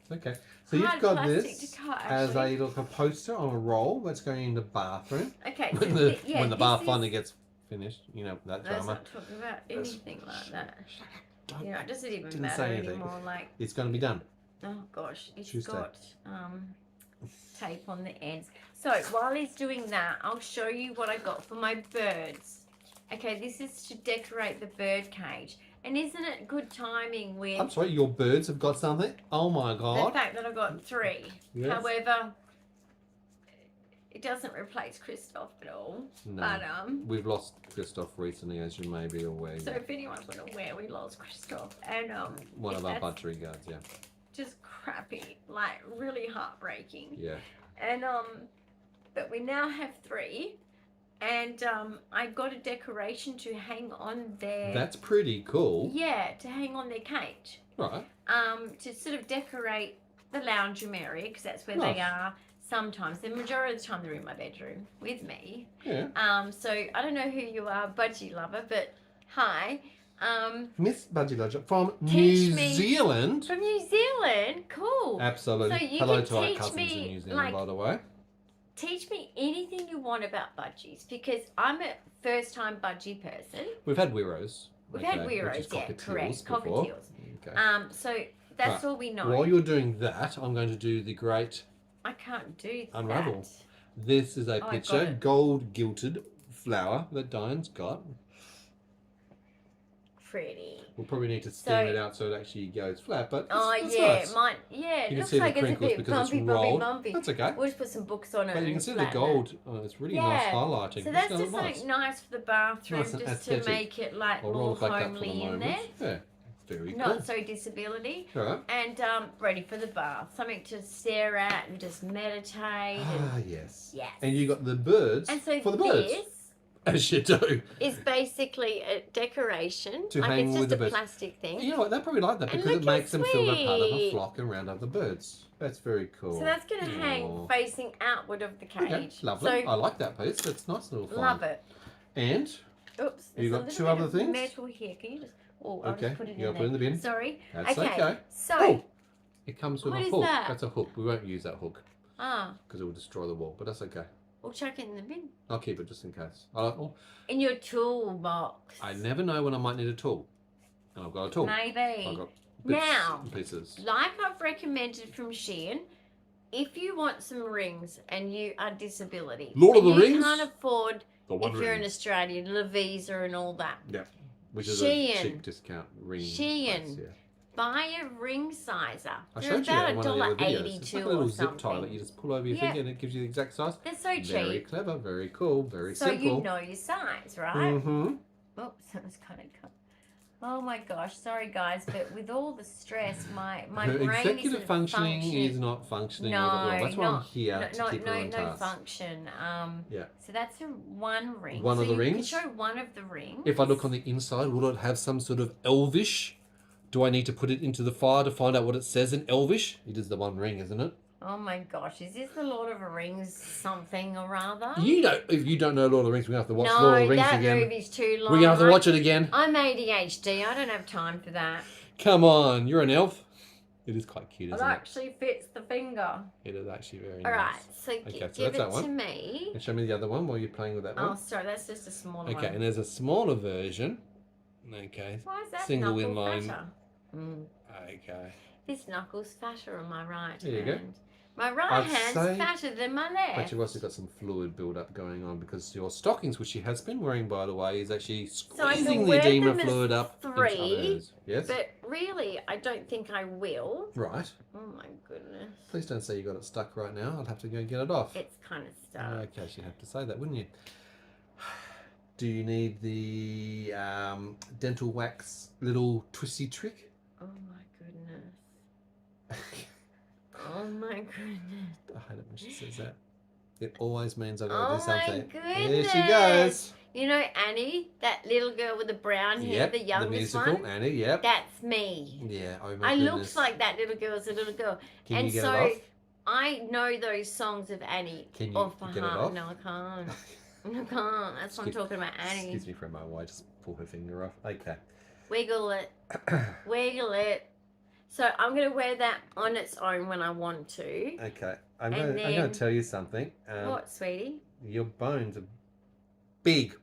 Speaker 1: It's okay. So you've
Speaker 2: Hard
Speaker 1: got
Speaker 2: plastic
Speaker 1: this
Speaker 2: to cut,
Speaker 1: as
Speaker 2: actually.
Speaker 1: a little poster on a roll that's going in the bathroom.
Speaker 2: Okay, so
Speaker 1: When the,
Speaker 2: yeah,
Speaker 1: when the
Speaker 2: this
Speaker 1: bath
Speaker 2: is-
Speaker 1: finally gets finished, you know, that
Speaker 2: Let's
Speaker 1: drama.
Speaker 2: not talk about anything like that.
Speaker 1: Don't-
Speaker 2: You know, it doesn't even
Speaker 1: didn't
Speaker 2: matter
Speaker 1: say anything.
Speaker 2: anymore. Like,
Speaker 1: It's going to be done.
Speaker 2: oh gosh, it's
Speaker 1: Tuesday.
Speaker 2: got tape on the ends. So while he's doing that, I'll show you what I got for my birds. Okay, this is to decorate the bird cage. And isn't it good timing with
Speaker 1: I'm sorry, your birds have got something? Oh my
Speaker 2: the
Speaker 1: god.
Speaker 2: fact that I've got 3?
Speaker 1: Yes.
Speaker 2: However, it doesn't replace Christoph at all.
Speaker 1: No.
Speaker 2: But
Speaker 1: We've lost Christoph recently, as you may be aware.
Speaker 2: so if anyone's aware, we lost Christoph, and
Speaker 1: One of our
Speaker 2: that's
Speaker 1: buttery guards, yeah.
Speaker 2: just crappy, like really heartbreaking.
Speaker 1: Yeah.
Speaker 2: And but we now have 3, and I got a decoration to hang on their.
Speaker 1: That's pretty cool.
Speaker 2: Yeah, to hang on their cage.
Speaker 1: Right.
Speaker 2: To sort of decorate the lounge room area because that's where
Speaker 1: Nice.
Speaker 2: they are. Sometimes, the majority of the time, they're in my bedroom with me.
Speaker 1: Yeah.
Speaker 2: So I don't know who you are, budgie lover, but hi.
Speaker 1: Miss Budgie Logic from
Speaker 2: Teach
Speaker 1: New
Speaker 2: me-
Speaker 1: Zealand.
Speaker 2: From New Zealand, cool.
Speaker 1: Absolutely.
Speaker 2: So you
Speaker 1: Hello
Speaker 2: can
Speaker 1: to our
Speaker 2: teach
Speaker 1: cousins
Speaker 2: me,
Speaker 1: in New Zealand,
Speaker 2: like,
Speaker 1: by the way.
Speaker 2: Teach me anything you want about budgies because I'm a first-time budgie person.
Speaker 1: We've had Weeros.
Speaker 2: We've had
Speaker 1: which is
Speaker 2: Weeros, yeah,
Speaker 1: cockatiels
Speaker 2: correct,
Speaker 1: before.
Speaker 2: cockatiels.
Speaker 1: Okay.
Speaker 2: So that's
Speaker 1: Right.
Speaker 2: all we know.
Speaker 1: While you're doing that, I'm going to do the great
Speaker 2: I can't do
Speaker 1: Unravel.
Speaker 2: that.
Speaker 1: This is a
Speaker 2: Oh, I got
Speaker 1: picture,
Speaker 2: it.
Speaker 1: gold gilded flower that Dyan's got.
Speaker 2: Pretty.
Speaker 1: We'll probably need to steam
Speaker 2: So-
Speaker 1: it out so it actually goes flat, but
Speaker 2: Oh
Speaker 1: it's
Speaker 2: yeah,
Speaker 1: nice.
Speaker 2: mine. Yeah, it
Speaker 1: You can
Speaker 2: looks
Speaker 1: see the
Speaker 2: like it's a
Speaker 1: crinkles
Speaker 2: bit
Speaker 1: because it's
Speaker 2: bumpy,
Speaker 1: rolled.
Speaker 2: bumpy.
Speaker 1: That's okay.
Speaker 2: We'll just put some books on it.
Speaker 1: But you can
Speaker 2: and
Speaker 1: see the
Speaker 2: flatten it.
Speaker 1: gold. Oh, it's really nice
Speaker 2: Yeah.
Speaker 1: highlighting.
Speaker 2: So
Speaker 1: It's
Speaker 2: that's
Speaker 1: gonna
Speaker 2: just
Speaker 1: look
Speaker 2: something nice for the bathroom,
Speaker 1: Nice and
Speaker 2: just
Speaker 1: aesthetic.
Speaker 2: to make it like
Speaker 1: I'll roll
Speaker 2: more
Speaker 1: it like that for the
Speaker 2: homely in
Speaker 1: moment.
Speaker 2: there.
Speaker 1: Yeah, very cool.
Speaker 2: Not so disability.
Speaker 1: All right.
Speaker 2: And ready for the bath. Something to stare at and just meditate.
Speaker 1: Ah,
Speaker 2: And,
Speaker 1: yes.
Speaker 2: yes.
Speaker 1: And you got the birds
Speaker 2: And so
Speaker 1: for the birds,
Speaker 2: this
Speaker 1: as you do.
Speaker 2: is basically a decoration.
Speaker 1: To
Speaker 2: like
Speaker 1: hang
Speaker 2: it's
Speaker 1: with
Speaker 2: just
Speaker 1: the
Speaker 2: a
Speaker 1: birds.
Speaker 2: plastic thing.
Speaker 1: You know what? They probably like that
Speaker 2: And
Speaker 1: because it
Speaker 2: look
Speaker 1: makes
Speaker 2: how
Speaker 1: them feel they're part of a
Speaker 2: sweet.
Speaker 1: flock around other birds. That's very cool.
Speaker 2: So that's going to hang
Speaker 1: Aw.
Speaker 2: facing outward of the cage.
Speaker 1: Okay, lovely.
Speaker 2: So
Speaker 1: I like that piece. That's nice little fun.
Speaker 2: love it.
Speaker 1: And
Speaker 2: Oops.
Speaker 1: You
Speaker 2: there's
Speaker 1: got
Speaker 2: a little
Speaker 1: two
Speaker 2: bit
Speaker 1: other
Speaker 2: of
Speaker 1: things?
Speaker 2: metal here. Can you just... Oh, I'll
Speaker 1: Okay,
Speaker 2: just put it
Speaker 1: you gotta
Speaker 2: in
Speaker 1: put it in the bin.
Speaker 2: Sorry.
Speaker 1: That's okay.
Speaker 2: So...
Speaker 1: Oh, it comes with
Speaker 2: What
Speaker 1: a
Speaker 2: is
Speaker 1: hook.
Speaker 2: that?
Speaker 1: That's a hook. We won't use that hook
Speaker 2: Ah,
Speaker 1: because it will destroy the wall, but that's okay.
Speaker 2: we'll chuck it in the bin.
Speaker 1: I'll keep it just in case.
Speaker 2: In your toolbox.
Speaker 1: I never know when I might need a tool. And I've got a tool.
Speaker 2: Maybe.
Speaker 1: I've got bits
Speaker 2: Now,
Speaker 1: and pieces.
Speaker 2: like I've recommended from Shein, if you want some rings and you are disability,
Speaker 1: Lord of
Speaker 2: and
Speaker 1: the
Speaker 2: you
Speaker 1: Rings?
Speaker 2: can't afford,
Speaker 1: The one
Speaker 2: if you're in
Speaker 1: ring.
Speaker 2: Australia, La Visa and all that,
Speaker 1: Yeah. Which is
Speaker 2: Shein.
Speaker 1: a cheap discount ring.
Speaker 2: Shein.
Speaker 1: place, yeah.
Speaker 2: buy a ring sizer.
Speaker 1: I
Speaker 2: They're
Speaker 1: showed you that
Speaker 2: about
Speaker 1: in one of the other videos. It's
Speaker 2: $1.82
Speaker 1: like a little
Speaker 2: or
Speaker 1: zip tie that
Speaker 2: something.
Speaker 1: you just pull over your
Speaker 2: Yeah.
Speaker 1: finger and it gives you the exact size.
Speaker 2: They're so cheap.
Speaker 1: Very clever, very cool, very
Speaker 2: So
Speaker 1: simple.
Speaker 2: you know your size, right?
Speaker 1: Mm-hmm.
Speaker 2: Oops, that was kind of cut. Oh my gosh, sorry guys, but with all the stress, my
Speaker 1: Her
Speaker 2: brain
Speaker 1: executive
Speaker 2: isn't
Speaker 1: functioning
Speaker 2: functioning.
Speaker 1: is not functioning
Speaker 2: No,
Speaker 1: all that well. That's why I'm
Speaker 2: not-
Speaker 1: here to keep her on
Speaker 2: no
Speaker 1: task.
Speaker 2: function.
Speaker 1: Yeah.
Speaker 2: So that's a one ring.
Speaker 1: One
Speaker 2: so
Speaker 1: of the
Speaker 2: you
Speaker 1: rings?
Speaker 2: can show one of the rings.
Speaker 1: If I look on the inside, will it have some sort of Elvish? Do I need to put it into the fire to find out what it says in Elvish? It is the one ring, isn't it?
Speaker 2: Oh my gosh, is this the Lord of the Rings something or other?
Speaker 1: You don't. If you don't know Lord of the Rings, we're gonna have to watch
Speaker 2: no,
Speaker 1: Lord of the Rings
Speaker 2: that
Speaker 1: again.
Speaker 2: movie's too long.
Speaker 1: We're gonna have to watch it again.
Speaker 2: I'm ADHD. I don't have time for that.
Speaker 1: Come on, you're an elf. It is quite cute,
Speaker 2: It
Speaker 1: isn't it?
Speaker 2: actually fits the finger.
Speaker 1: It is actually very
Speaker 2: All
Speaker 1: nice.
Speaker 2: right, so
Speaker 1: Okay, so
Speaker 2: give
Speaker 1: that's
Speaker 2: it
Speaker 1: that
Speaker 2: to
Speaker 1: one.
Speaker 2: me.
Speaker 1: And show me the other one while you're playing with that
Speaker 2: Oh,
Speaker 1: one.
Speaker 2: sorry, that's just a smaller
Speaker 1: Okay,
Speaker 2: one.
Speaker 1: and there's a smaller version. Okay.
Speaker 2: Why is that
Speaker 1: single
Speaker 2: knuckle
Speaker 1: inline.
Speaker 2: fatter? Mm.
Speaker 1: Okay.
Speaker 2: This knuckle's fatter on my right
Speaker 1: There you go.
Speaker 2: hand. My right
Speaker 1: I'd
Speaker 2: hand's
Speaker 1: say-
Speaker 2: fatter than my left.
Speaker 1: But you've also got some fluid build-up going on because your stockings, which she has been wearing, by the way, is actually
Speaker 2: I can
Speaker 1: squeezing the
Speaker 2: wear
Speaker 1: edema
Speaker 2: them as
Speaker 1: fluid up
Speaker 2: three,
Speaker 1: into others. Yes?
Speaker 2: But really, I don't think I will.
Speaker 1: Right.
Speaker 2: Oh my goodness.
Speaker 1: Please don't say you got it stuck right now. I'll have to go get it off.
Speaker 2: It's kind of stuck.
Speaker 1: Okay, she'd have to say that, wouldn't you? Do you need the dental wax little twisty trick?
Speaker 2: Oh my goodness. Oh my goodness.
Speaker 1: I hate it when she says that. It always means I've got to
Speaker 2: Oh
Speaker 1: do
Speaker 2: my
Speaker 1: something.
Speaker 2: goodness.
Speaker 1: There she goes.
Speaker 2: You know Annie, that little girl with the brown hair,
Speaker 1: Yep,
Speaker 2: the youngest
Speaker 1: musical
Speaker 2: one?
Speaker 1: Annie, yep.
Speaker 2: That's me.
Speaker 1: Yeah, oh my
Speaker 2: I
Speaker 1: goodness.
Speaker 2: looked like that little girl as a little girl.
Speaker 1: Can
Speaker 2: and
Speaker 1: you get
Speaker 2: so
Speaker 1: it off?
Speaker 2: I know those songs of Annie
Speaker 1: Can you
Speaker 2: off by
Speaker 1: get it
Speaker 2: heart.
Speaker 1: off?
Speaker 2: No, I can't. I can't. That's what I'm talking about, Annie.
Speaker 1: Excuse me for a moment while I just pull her finger off. Okay.
Speaker 2: Wiggle it. Wiggle it. So I'm going to wear that on its own when I want to.
Speaker 1: Okay. I'm
Speaker 2: And
Speaker 1: going
Speaker 2: then-
Speaker 1: to tell you something.
Speaker 2: What, sweetie?
Speaker 1: Your bones are big.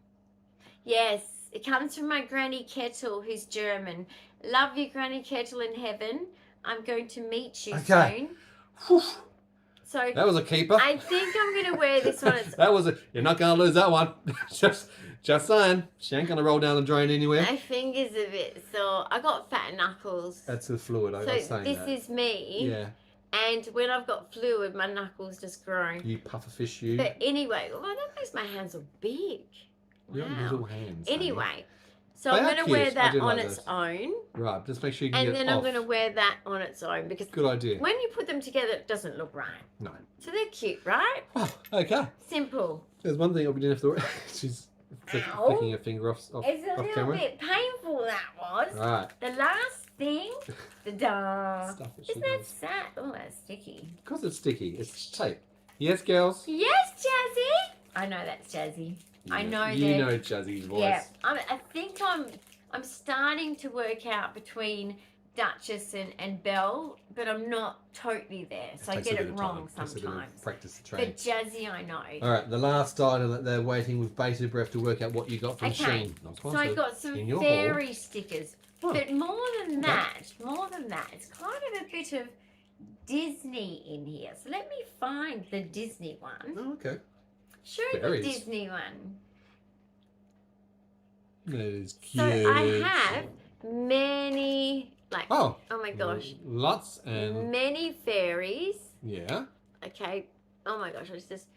Speaker 2: Yes, it comes from my Granny Kettle, who's German. Love you, Granny Kettle in heaven. I'm going to meet you
Speaker 1: Okay.
Speaker 2: soon.
Speaker 1: Whew,
Speaker 2: So
Speaker 1: that was a keeper.
Speaker 2: I think I'm going to wear this on its
Speaker 1: That was a. You're not going to lose that one. just saying. She ain't going to roll down the drain anywhere.
Speaker 2: My fingers a bit sore. I got fat knuckles.
Speaker 1: That's the fluid. I was
Speaker 2: So
Speaker 1: saying
Speaker 2: this
Speaker 1: that.
Speaker 2: is me.
Speaker 1: Yeah.
Speaker 2: And when I've got fluid, my knuckles just grow.
Speaker 1: You pufferfish, you.
Speaker 2: But anyway, well, that makes my hands look big.
Speaker 1: You got
Speaker 2: Wow.
Speaker 1: little hands. honey.
Speaker 2: Anyway, So
Speaker 1: They
Speaker 2: I'm
Speaker 1: are
Speaker 2: going to wear
Speaker 1: cute. I
Speaker 2: that
Speaker 1: do
Speaker 2: on
Speaker 1: like
Speaker 2: its
Speaker 1: those.
Speaker 2: own.
Speaker 1: Right, just make sure you can
Speaker 2: And
Speaker 1: get
Speaker 2: then
Speaker 1: off.
Speaker 2: I'm going to wear that on its own because
Speaker 1: Good idea.
Speaker 2: when you put them together, it doesn't look right.
Speaker 1: No.
Speaker 2: So they're cute, right?
Speaker 1: Oh, okay.
Speaker 2: Simple.
Speaker 1: There's one thing we didn't have to. She's flicking her finger off
Speaker 2: It's a little
Speaker 1: camera.
Speaker 2: bit painful, that was.
Speaker 1: Right.
Speaker 2: The last thing, the duh.
Speaker 1: Stuff that she
Speaker 2: Isn't that
Speaker 1: does.
Speaker 2: sad? Oh, that's sticky.
Speaker 1: Because it's sticky. It's tape. Yes, girls.
Speaker 2: Yes, Jazzy. I know that's Jazzy. I know that.
Speaker 1: You know Jazzy's voice.
Speaker 2: Yeah, I think I'm starting to work out between Duchess and Belle, but I'm not totally there, so I get it wrong sometimes.
Speaker 1: Practice the trade.
Speaker 2: But Jazzy, I know.
Speaker 1: All right, the last item that they're waiting with bated breath to work out what you got from
Speaker 2: Okay,
Speaker 1: Shein. Not
Speaker 2: so I
Speaker 1: sponsored.
Speaker 2: got some
Speaker 1: In your
Speaker 2: fairy stickers,
Speaker 1: Oh.
Speaker 2: but more than that, it's kind of a bit of Disney in here. So let me find the Disney one.
Speaker 1: Oh, okay.
Speaker 2: Show
Speaker 1: Fairies.
Speaker 2: the Disney one.
Speaker 1: That is
Speaker 2: So
Speaker 1: cute.
Speaker 2: I have many, like,
Speaker 1: Oh
Speaker 2: my gosh,
Speaker 1: lots and
Speaker 2: many fairies.
Speaker 1: yeah.
Speaker 2: Okay. Oh my gosh, it's just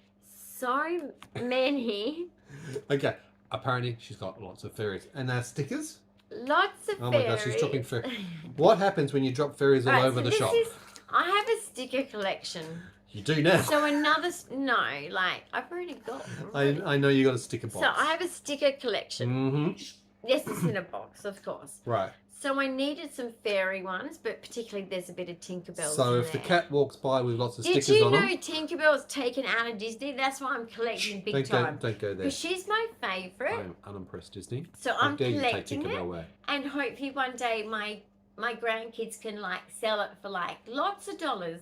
Speaker 2: so many.
Speaker 1: Okay. Apparently she's got lots of fairies and they're stickers.
Speaker 2: Lots of
Speaker 1: Oh
Speaker 2: fairies.
Speaker 1: my gosh, she's dropping fairies. What happens when you drop fairies all
Speaker 2: Right,
Speaker 1: over
Speaker 2: so
Speaker 1: the
Speaker 2: this
Speaker 1: shop?
Speaker 2: I have a sticker collection.
Speaker 1: You do now.
Speaker 2: So no, like I've already got them.
Speaker 1: I know you got a sticker box.
Speaker 2: So I have a sticker collection.
Speaker 1: Mm-hmm.
Speaker 2: Yes, it's in a box, of course.
Speaker 1: Right.
Speaker 2: So I needed some fairy ones, but particularly there's a bit of Tinkerbell.
Speaker 1: So
Speaker 2: in
Speaker 1: if the
Speaker 2: there.
Speaker 1: cat walks by with lots of
Speaker 2: Did
Speaker 1: stickers
Speaker 2: you
Speaker 1: on
Speaker 2: know
Speaker 1: them,
Speaker 2: Tinkerbell's taken out of Disney? That's why I'm collecting big time.
Speaker 1: don't go there.
Speaker 2: Because she's my favourite.
Speaker 1: I'm unimpressed, Disney.
Speaker 2: So
Speaker 1: How
Speaker 2: I'm
Speaker 1: dare you take
Speaker 2: collecting
Speaker 1: Tinkerbell
Speaker 2: it.
Speaker 1: away?
Speaker 2: And hopefully one day my grandkids can like sell it for like lots of dollars.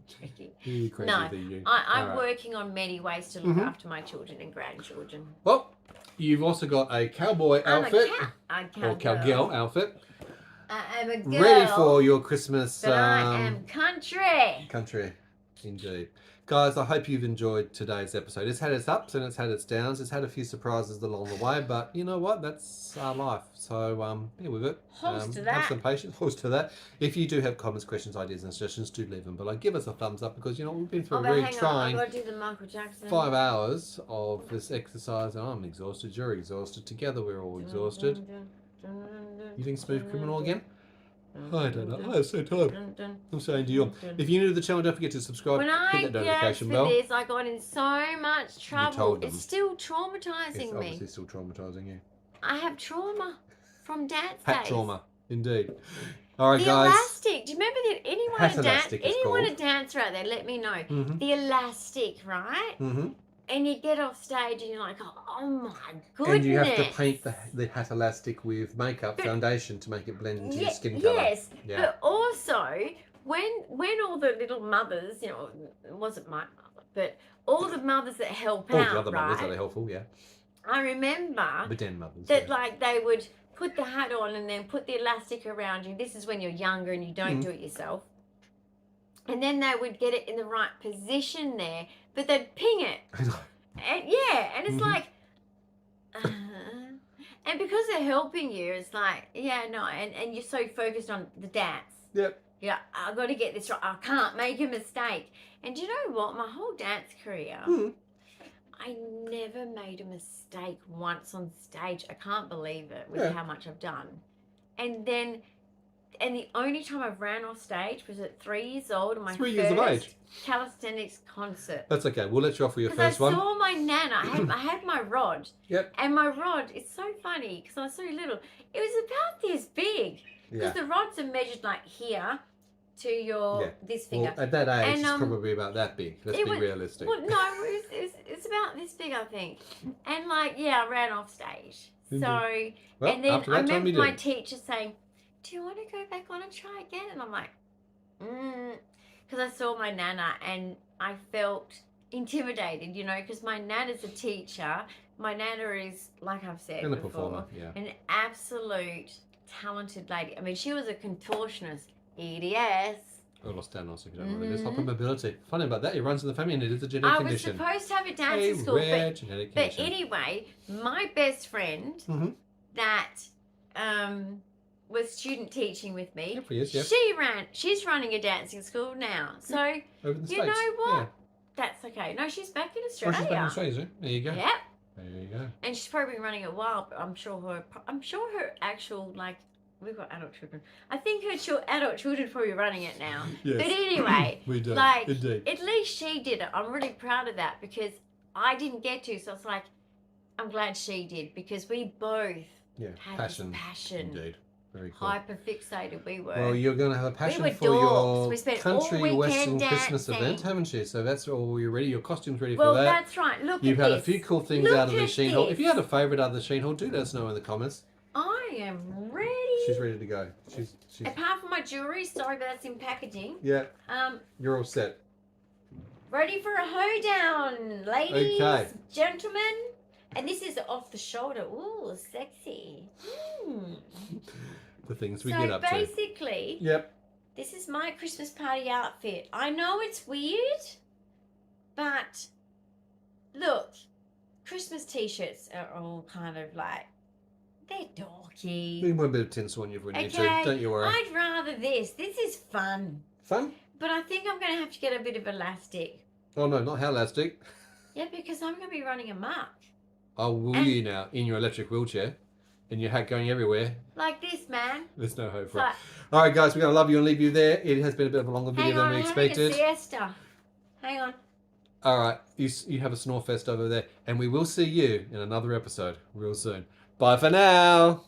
Speaker 2: Tricky.
Speaker 1: You crazy
Speaker 2: No,
Speaker 1: thing, you.
Speaker 2: I'm
Speaker 1: All right.
Speaker 2: working on many ways to look after my children and grandchildren.
Speaker 1: Well, you've also got a cowboy
Speaker 2: I'm
Speaker 1: outfit
Speaker 2: a
Speaker 1: or cowgirl outfit
Speaker 2: I am a girl.
Speaker 1: ready for your Christmas
Speaker 2: But I am country.
Speaker 1: country. Indeed. Guys, I hope you've enjoyed today's episode. It's had its ups and it's had its downs. It's had a few surprises along the way, but you know what? That's our life. So, bear with it.
Speaker 2: Horse to
Speaker 1: Have
Speaker 2: that.
Speaker 1: some patience. Horse to that. If you do have comments, questions, ideas, and suggestions, do leave them below. Give us a thumbs up because, you know, we've been through a
Speaker 2: But
Speaker 1: very
Speaker 2: hang on,
Speaker 1: trying
Speaker 2: I've got to do the Michael Jackson.
Speaker 1: 5 hours of this exercise. And I'm exhausted. You're exhausted. Together, we're all exhausted. You think Smooth Criminal again? I don't know. I'm so tired. I'm saying to you, if you're new to the channel, don't forget to subscribe.
Speaker 2: When I
Speaker 1: hit that
Speaker 2: gasped
Speaker 1: notification
Speaker 2: for
Speaker 1: bell.
Speaker 2: this, I got in so much trouble.
Speaker 1: told them.
Speaker 2: It's still
Speaker 1: It's
Speaker 2: traumatizing me.
Speaker 1: obviously still traumatizing you.
Speaker 2: I have trauma from dance
Speaker 1: Hat
Speaker 2: days.
Speaker 1: trauma, indeed. All right,
Speaker 2: The
Speaker 1: guys.
Speaker 2: elastic. Do you remember that? Anyone
Speaker 1: Hat
Speaker 2: a dance?
Speaker 1: elastic it's
Speaker 2: Anyone a
Speaker 1: called.
Speaker 2: dancer out there? Let me know.
Speaker 1: Mhm.
Speaker 2: The elastic, right?
Speaker 1: Mm-hmm.
Speaker 2: And you get off stage and you're like, oh my goodness.
Speaker 1: And you have to paint the hat elastic with makeup foundation to make it blend into your skin colour.
Speaker 2: Yes,
Speaker 1: Yeah.
Speaker 2: but also when all the little mothers, you know, it wasn't my mother, but all the mothers that help
Speaker 1: All
Speaker 2: out,
Speaker 1: the other mothers
Speaker 2: right?
Speaker 1: that are helpful, yeah.
Speaker 2: I remember
Speaker 1: The den mothers.
Speaker 2: that
Speaker 1: yeah.
Speaker 2: like they would put the hat on and then put the elastic around you. This is when you're younger and you don't do it yourself. And then they would get it in the right position there, but they'd ping it. And and it's like, and because they're helping you, it's like, and you're so focused on the dance.
Speaker 1: Yep.
Speaker 2: Yeah, I've got to get this right. I can't make a mistake. And do you know what? My whole dance career, I never made a mistake once on stage. I can't believe it with how much I've done. And the only time I've ran off stage was at 3 years old on my
Speaker 1: 3 years of age.
Speaker 2: calisthenics concert.
Speaker 1: That's okay. We'll let you off for your
Speaker 2: Because
Speaker 1: first
Speaker 2: I
Speaker 1: one.
Speaker 2: saw my nana. I had my rod.
Speaker 1: Yep.
Speaker 2: And my rod, it's so funny because I was so little. It was about this big. Because the rods are measured like here to your this finger.
Speaker 1: Well, at that age,
Speaker 2: And,
Speaker 1: it's probably about that big. Let's be realistic.
Speaker 2: Well, no, it's about this big, I think. And like, I ran off stage. So,
Speaker 1: Well,
Speaker 2: and then
Speaker 1: after
Speaker 2: I
Speaker 1: that time
Speaker 2: remember
Speaker 1: you
Speaker 2: my
Speaker 1: did.
Speaker 2: teacher saying, do you want to go back on and try again? And I'm like, because I saw my nana and I felt intimidated, you know, because my nana's a teacher. My nana is, like I've said
Speaker 1: And a
Speaker 2: before,
Speaker 1: performer, yeah.
Speaker 2: an absolute talented lady. I mean, she was a contortionist, EDS.
Speaker 1: I lost down also, if you don't know what it is. Hypermobility. Funny about that, it runs in the family and it is a genetic
Speaker 2: I was
Speaker 1: condition.
Speaker 2: supposed to have a
Speaker 1: A
Speaker 2: dancing school,
Speaker 1: rare
Speaker 2: but
Speaker 1: genetic
Speaker 2: But
Speaker 1: condition.
Speaker 2: anyway, my best friend that was student teaching with me,
Speaker 1: Yep, he is, yep.
Speaker 2: she's running a dancing school now. So
Speaker 1: Over the
Speaker 2: you
Speaker 1: States.
Speaker 2: know what?
Speaker 1: Yeah.
Speaker 2: That's okay. No, she's back in
Speaker 1: Oh,
Speaker 2: Australia.
Speaker 1: she's back in Australia, is she? There you go.
Speaker 2: Yep.
Speaker 1: There you go.
Speaker 2: And she's probably been running a while, but I'm sure her actual, like, we've got adult children. I think her adult children probably running it now.
Speaker 1: Yes.
Speaker 2: But anyway,
Speaker 1: We do.
Speaker 2: like,
Speaker 1: Indeed.
Speaker 2: at least she did it. I'm really proud of that because I didn't get to. So it's like, I'm glad she did because we both had
Speaker 1: passion.
Speaker 2: this passion.
Speaker 1: Indeed. Very cool.
Speaker 2: Hyper fixated we were.
Speaker 1: Well, you're going to have a passion
Speaker 2: were
Speaker 1: for
Speaker 2: dorks.
Speaker 1: your
Speaker 2: We spent
Speaker 1: country
Speaker 2: all
Speaker 1: western
Speaker 2: weekend
Speaker 1: Christmas
Speaker 2: dancing.
Speaker 1: event, haven't you? So that's all you're ready. Your costume's ready
Speaker 2: Well,
Speaker 1: for that.
Speaker 2: that's right. Look
Speaker 1: You've
Speaker 2: at
Speaker 1: had
Speaker 2: this.
Speaker 1: a few cool things
Speaker 2: Look
Speaker 1: out of the
Speaker 2: at
Speaker 1: Shein haul. If
Speaker 2: this.
Speaker 1: you had a favourite out of the Shein haul, do let us know in the comments.
Speaker 2: I am ready.
Speaker 1: She's ready to go. She's
Speaker 2: Apart from my jewellery, sorry, but that's in packaging.
Speaker 1: yeah.
Speaker 2: Um,
Speaker 1: You're all set.
Speaker 2: ready for a hoedown, ladies,
Speaker 1: Okay.
Speaker 2: gentlemen. And this is off the shoulder. Ooh, sexy.
Speaker 1: The things we
Speaker 2: So
Speaker 1: get up to.
Speaker 2: basically,
Speaker 1: Yep.
Speaker 2: this is my Christmas party outfit. I know it's weird, but look, Christmas t-shirts are all kind of like, they're dorky.
Speaker 1: We want a bit of tinsel on you if we need to.
Speaker 2: Okay,
Speaker 1: Don't you worry.
Speaker 2: I'd rather this. This is fun.
Speaker 1: Fun?
Speaker 2: But I think I'm going to have to get a bit of elastic.
Speaker 1: Oh no, not how elastic.
Speaker 2: Yeah, because I'm going to be running amok.
Speaker 1: I'll woo
Speaker 2: And-
Speaker 1: you now in your electric wheelchair and your hat going everywhere.
Speaker 2: Like this, man.
Speaker 1: There's no hope for
Speaker 2: So,
Speaker 1: it. All right, guys, we're going to love you and leave you there. It has been a bit of a longer video
Speaker 2: hang on,
Speaker 1: than we
Speaker 2: I'm having a
Speaker 1: expected.
Speaker 2: siesta. Hang on.
Speaker 1: All right, you have a snore fest over there, and we will see you in another episode real soon. Bye for now.